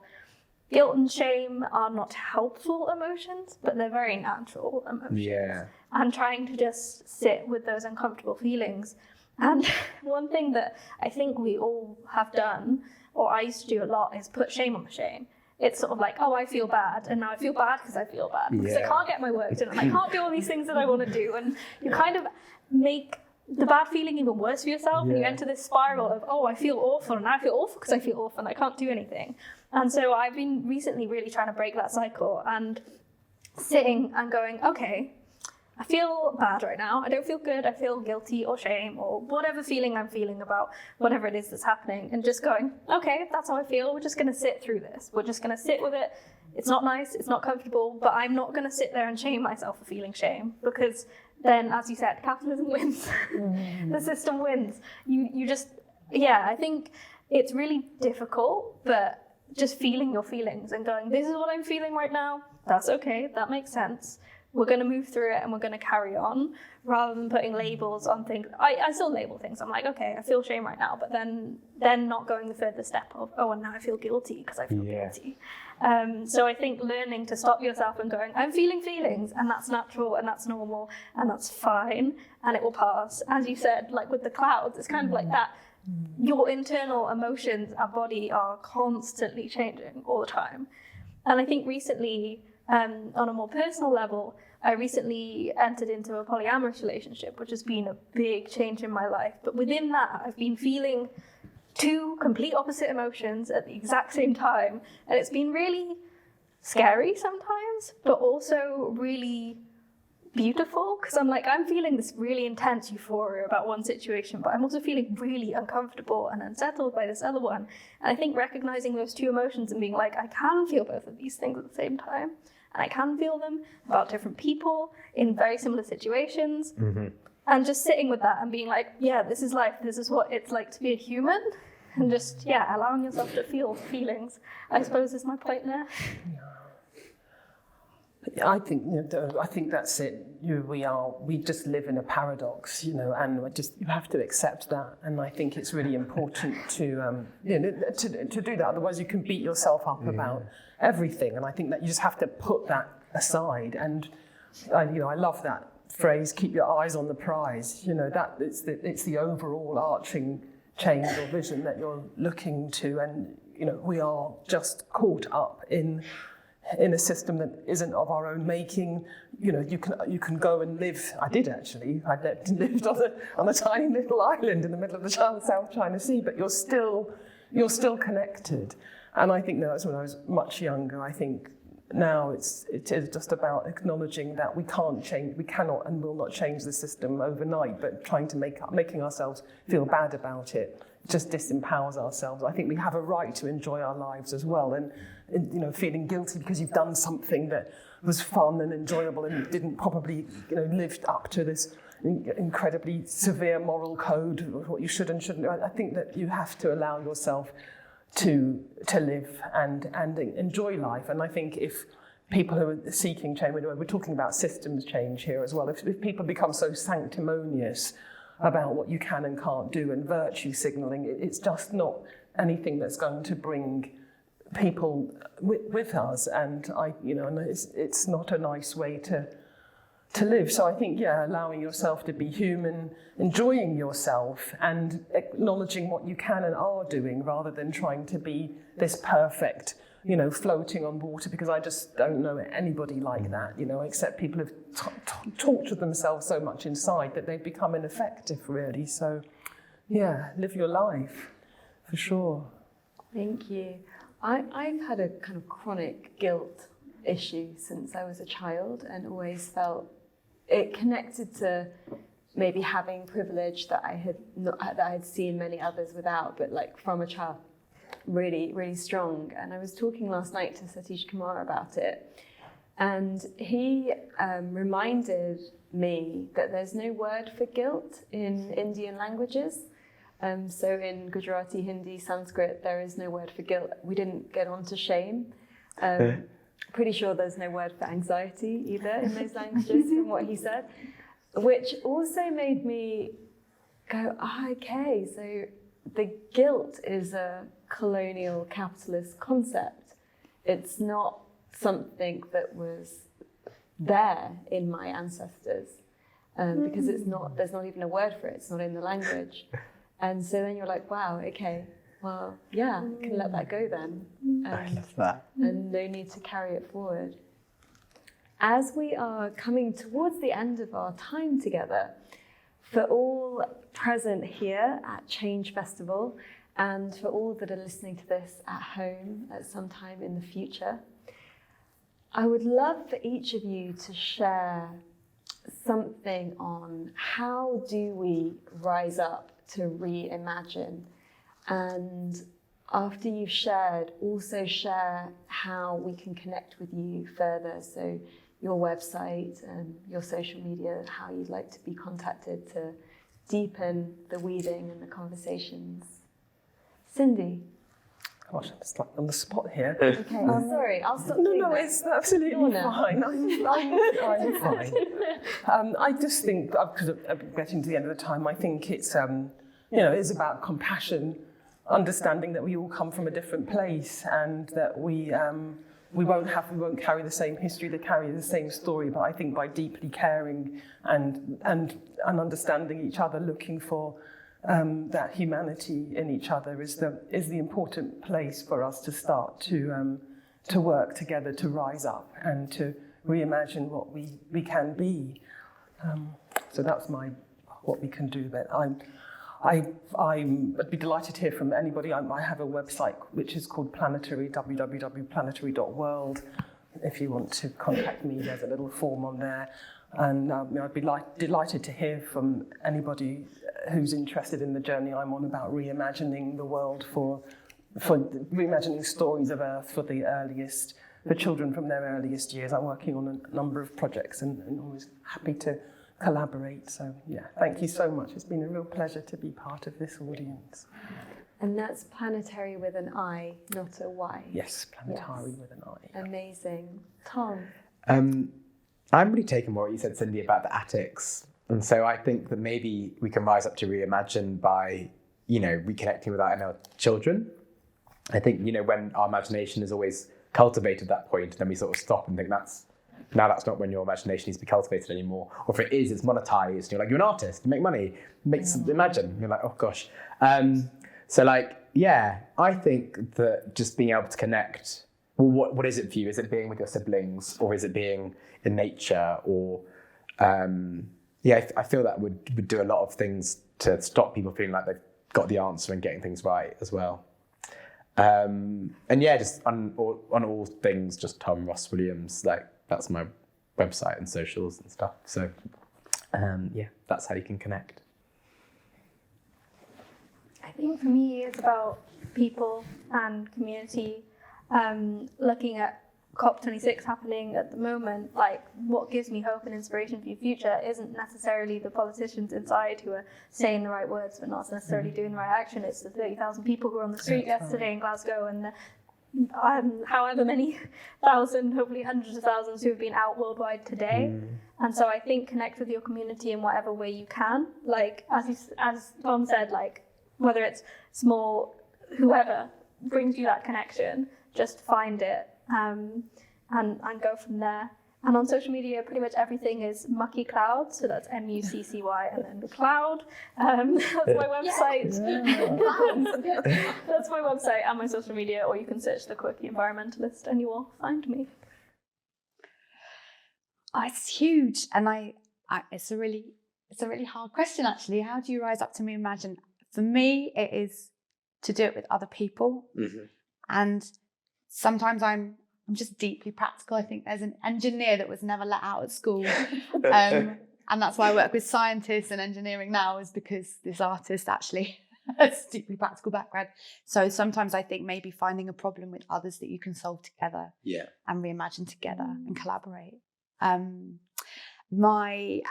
guilt and shame are not helpful emotions, but they're very natural emotions. Yeah. And trying to just sit with those uncomfortable feelings. And one thing that I think we all have done, or I used to do a lot, is put shame on the shame. It's sort of like, oh, I feel bad, and now I feel bad because I feel bad, because I can't get my work done, and I can't do all these things that I want to do, and you kind of make the bad feeling even worse for yourself, and you enter this spiral of, oh, I feel awful, and I feel awful because I feel awful, and I can't do anything. And so I've been recently really trying to break that cycle, and sitting and going, okay, I feel bad right now. I don't feel good. I feel guilty or shame or whatever feeling I'm feeling about whatever it is that's happening, and just going, okay, that's how I feel. We're just going to sit through this. We're just going to sit with it. It's not nice. It's not comfortable, but I'm not going to sit there and shame myself for feeling shame, because then, as you said, capitalism wins. The system wins. You just, I think it's really difficult, but just feeling your feelings and going, this is what I'm feeling right now. That's okay. That makes sense. We're going to move through it and we're going to carry on, rather than putting labels on things. I still label things. I'm like, okay, I feel shame right now, but then not going the further step of, oh, and now I feel guilty because I feel guilty. So I think learning to stop yourself and going, I'm feeling feelings, and that's natural and that's normal and that's fine and it will pass. As you said, like with the clouds, it's kind of like that. Your internal emotions and body are constantly changing all the time. And I think recently, on a more personal level, I recently entered into a polyamorous relationship, which has been a big change in my life. But within that, I've been feeling two complete opposite emotions at the exact same time. And it's been really scary sometimes, but also really beautiful, because I'm like, I'm feeling this really intense euphoria about one situation, but I'm also feeling really uncomfortable and unsettled by this other one. And I think recognizing those two emotions and being like, I can feel both of these things at the same time, and I can feel them about different people in very similar situations, and just sitting with that and being like, yeah, this is life, this is what it's like to be a human, and just allowing yourself to feel feelings, I suppose, is my point there. I think that's it. We just live in a paradox, and you have to accept that. And I think it's really important to do that. Otherwise, you can beat yourself up about everything. And I think that you just have to put that aside. And I love that phrase: "Keep your eyes on the prize." That it's the overall arching change or vision that you're looking to. And we are just caught up in a system that isn't of our own making. You can go and live. I did actually. I lived on a tiny little island in the middle of the South China Sea, but you're still connected. And I think that's when I was much younger. I think now it is just about acknowledging that we cannot and will not change the system overnight, but trying to making ourselves feel bad about it just disempowers ourselves. I think we have a right to enjoy our lives as well, and feeling guilty because you've done something that was fun and enjoyable and didn't probably lived up to this incredibly severe moral code of what you should and shouldn't do. I think that you have to allow yourself to live and enjoy life. And I think if people who are seeking change, we're talking about systems change here as well, if people become so sanctimonious about what you can and can't do and virtue signalling, it's just not anything that's going to bring people with us, and it's not a nice way to live. So I think allowing yourself to be human, enjoying yourself, and acknowledging what you can and are doing, rather than trying to be this perfect, floating on water. Because I just don't know anybody like that, except people have tortured themselves so much inside that they've become ineffective, really. So live your life for sure. Thank you. I've had a kind of chronic guilt issue since I was a child, and always felt it connected to maybe having privilege that I had seen many others without, but like from a child, really, really strong. And I was talking last night to Satish Kumar about it, and he reminded me that there's no word for guilt in Indian languages. So in Gujarati, Hindi, Sanskrit, there is no word for guilt. We didn't get on to shame. Pretty sure there's no word for anxiety either in those languages from what he said, which also made me go, okay, so the guilt is a colonial capitalist concept. It's not something that was there in my ancestors because there's not even a word for it. It's not in the language. And so then you're like, wow, okay, well, yeah, I can let that go then. I love that. And no need to carry it forward. As we are coming towards the end of our time together, for all present here at Change Festival, and for all that are listening to this at home at some time in the future, I would love for each of you to share something on how do we rise up to reimagine. And after you've shared, also share how we can connect with you further. So your website and your social media, how you'd like to be contacted to deepen the weaving and the conversations. Cindy. Gosh, I'm stuck on the spot here. Okay, sorry, I'll stop doing No, that. it's absolutely Lorna. fine. I'm fine. I just think, because I'm getting to the end of the time, I think it's, it's about compassion, understanding that we all come from a different place and that we won't carry the same history, they carry the same story. But I think by deeply caring and understanding each other, looking for that humanity in each other is the important place for us to start to work together, to rise up and to reimagine what we can be. So that's what we can do. But I'd be delighted to hear from anybody. I have a website which is called Planetary, www.planetary.world. If you want to contact me, there's a little form on there. And I'd be delighted to hear from anybody who's interested in the journey I'm on about reimagining the world for reimagining stories of Earth for children from their earliest years. I'm working on a number of projects and always happy to collaborate. So yeah, thank you so much. It's been a real pleasure to be part of this audience. And that's Planetary with an I, not a Y. Yes, Planetary with an I. Amazing. Tom? I'm really taken what you said, Cindy, about the attics. And so I think that maybe we can rise up to reimagine by, reconnecting with our inner children. I think, when our imagination is always cultivated that point, then we sort of stop and think that's not when your imagination needs to be cultivated anymore. Or if it is, it's monetized. And you're like, you're an artist, you make money, imagine. You're like, oh gosh. I think that just being able to connect, well, what is it for you? Is it being with your siblings, or is it being in nature? Or, I feel that would do a lot of things to stop people feeling like they've got the answer and getting things right as well. Just on all things, just Tom Ross Williams, that's my website and socials and stuff. So, that's how you can connect. I think for me, it's about people and community. Looking at COP26 happening at the moment, what gives me hope and inspiration for your future isn't necessarily the politicians inside who are saying the right words but not necessarily doing the right action. It's the 30,000 people who were on the street yesterday in Glasgow, and the however many thousand, hopefully hundreds of thousands who have been out worldwide today. And so I think connect with your community in whatever way you can. As Tom said, whether it's small, whoever brings you that connection, just find it and go from there. And on social media, pretty much everything is Mucky Cloud, so that's MUCCY and then Cloud. That's my website. That's my website and my social media, or you can search the Quirky Environmentalist and you will find me. It's huge, and it's a really hard question actually. How do you rise up to reimagine? For me, it is to do it with other people, and sometimes I'm just deeply practical. I think there's an engineer that was never let out at school, and that's why I work with scientists and engineering now, is because this artist actually has a deeply practical background. So sometimes I think maybe finding a problem with others that you can solve together, and reimagine together and collaborate. My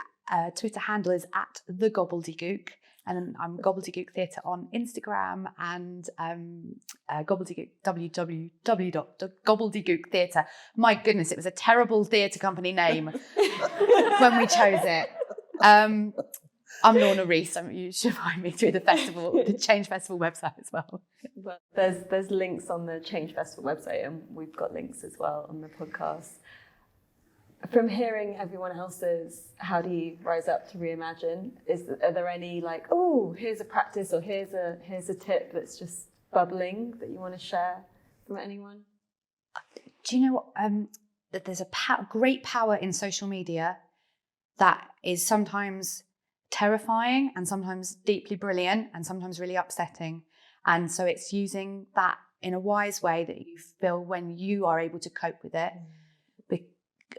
Twitter handle is @thegobbledygook. And I'm Gobbledygook Theatre on Instagram and Gobbledygook, www.gobbledygook Theatre. My goodness, it was a terrible theatre company name when we chose it. I'm Lorna Rees. You should find me through the Change Festival website as well. But there's links on the Change Festival website, and we've got links as well on the podcast. From hearing everyone else's, how do you rise up to reimagine? Are there any like, oh, here's a practice or here's a tip that's just bubbling that you want to share from anyone? Do you know what? That there's a great power in social media that is sometimes terrifying and sometimes deeply brilliant and sometimes really upsetting. And so it's using that in a wise way that you feel when you are able to cope with it.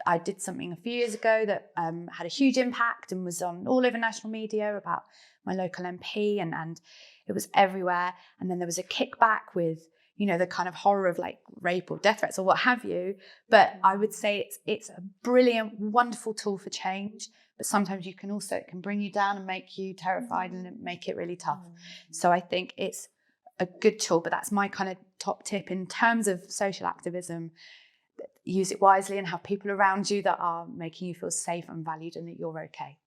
I did something a few years ago that had a huge impact and was on all over national media about my local MP, and it was everywhere. And then there was a kickback with, the kind of horror of like rape or death threats or what have you. But I would say it's a brilliant, wonderful tool for change. But sometimes it can bring you down and make you terrified and make it really tough. So I think it's a good tool, but that's my kind of top tip in terms of social activism. Use it wisely and have people around you that are making you feel safe and valued and that you're okay.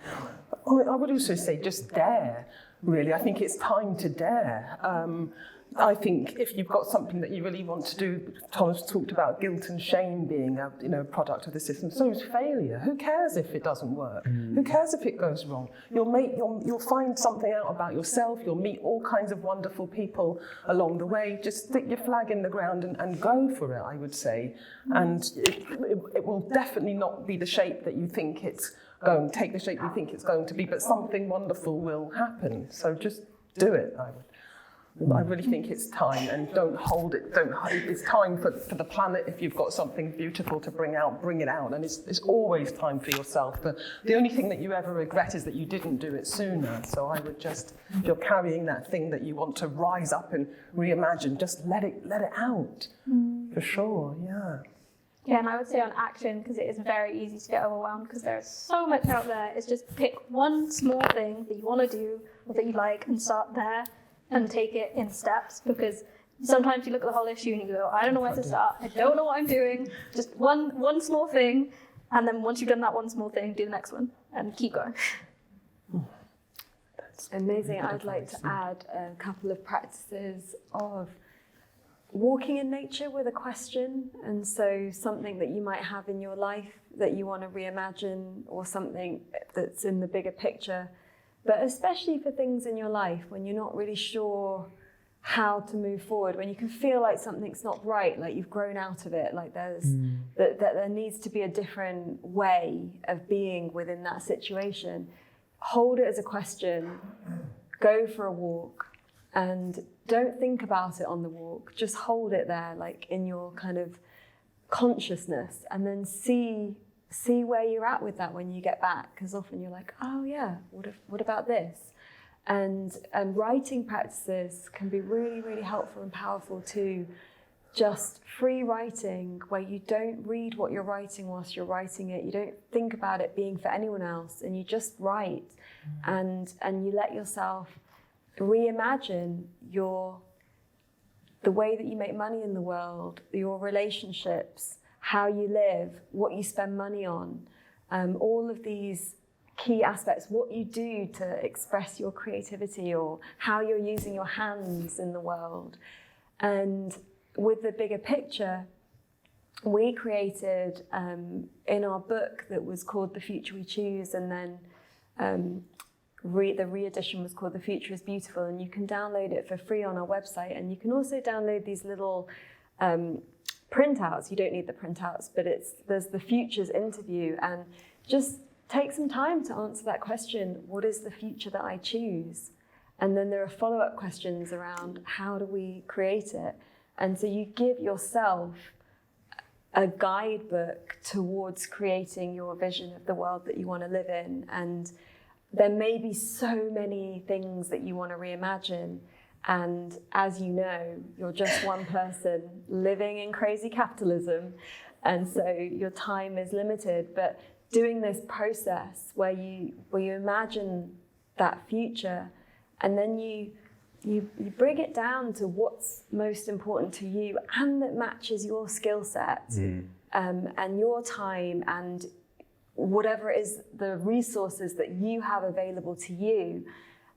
I would also say just dare, really. I think it's time to dare. I think if you've got something that you really want to do, Thomas talked about guilt and shame being a product of the system. So is failure. Who cares if it doesn't work? Who cares if it goes wrong? You'll find something out about yourself. You'll meet all kinds of wonderful people along the way. Just stick your flag in the ground and go for it, I would say. And it will definitely not be the shape that you think it's going. Take the shape you think it's going to be, but something wonderful will happen. So just do it, I really think it's time, and don't hold it. It's time for the planet. If you've got something beautiful to bring it out. And it's always time for yourself. But the only thing that you ever regret is that you didn't do it sooner. So I would just, if you're carrying that thing that you want to rise up and reimagine, just let it out. For sure, yeah. Yeah, and I would say on action, because it is very easy to get overwhelmed because there's so much out there, is just pick one small thing that you want to do or that you like and start there. And take it in steps, because sometimes you look at the whole issue and you go, I don't know where to start, I don't know what I'm doing, just one small thing, and then once you've done that one small thing, do the next one and keep going. That's amazing. I'd like to add a couple of practices of walking in nature with a question, and so something that you might have in your life that you want to reimagine, or something that's in the bigger picture. But especially for things in your life when you're not really sure how to move forward, when you can feel like something's not right, like you've grown out of it, like that there needs to be a different way of being within that situation. Hold it as a question, go for a walk, and don't think about it on the walk. Just hold it there, like in your kind of consciousness, and then see where you're at with that when you get back, because often you're like, oh yeah, what about this? And writing practices can be really, really helpful and powerful too. Just free writing, where you don't read what you're writing whilst you're writing it, you don't think about it being for anyone else, and you just write, and you let yourself reimagine the way that you make money in the world, your relationships, how you live, what you spend money on, all of these key aspects, what you do to express your creativity, or how you're using your hands in the world. And with the bigger picture, we created in our book that was called The Future We Choose, and then the re-edition was called The Future is Beautiful, and you can download it for free on our website. And you can also download these little printouts. You don't need the printouts, but there's the futures interview, and just take some time to answer that question. What is the future that I choose? And then there are follow-up questions around how do we create it? And so you give yourself a guidebook towards creating your vision of the world that you want to live in. And there may be so many things that you want to reimagine. And as you know, you're just one person living in crazy capitalism. And so your time is limited. But doing this process where you imagine that future, and then you bring it down to what's most important to you and that matches your skill set and your time and whatever it is, the resources that you have available to you,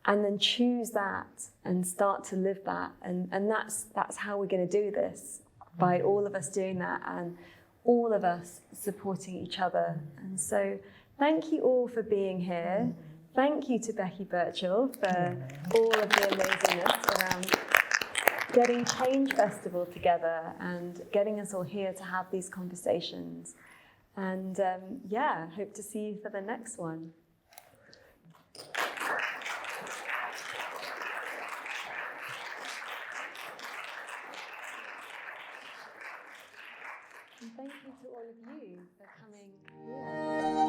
and then choose that and start to live that. And that's how we're going to do this, by all of us doing that and all of us supporting each other. And so thank you all for being here. Thank you to Becky Birchall for all of the amazingness around getting Change Festival together and getting us all here to have these conversations. And hope to see you for the next one. And thank you to all of you for coming here.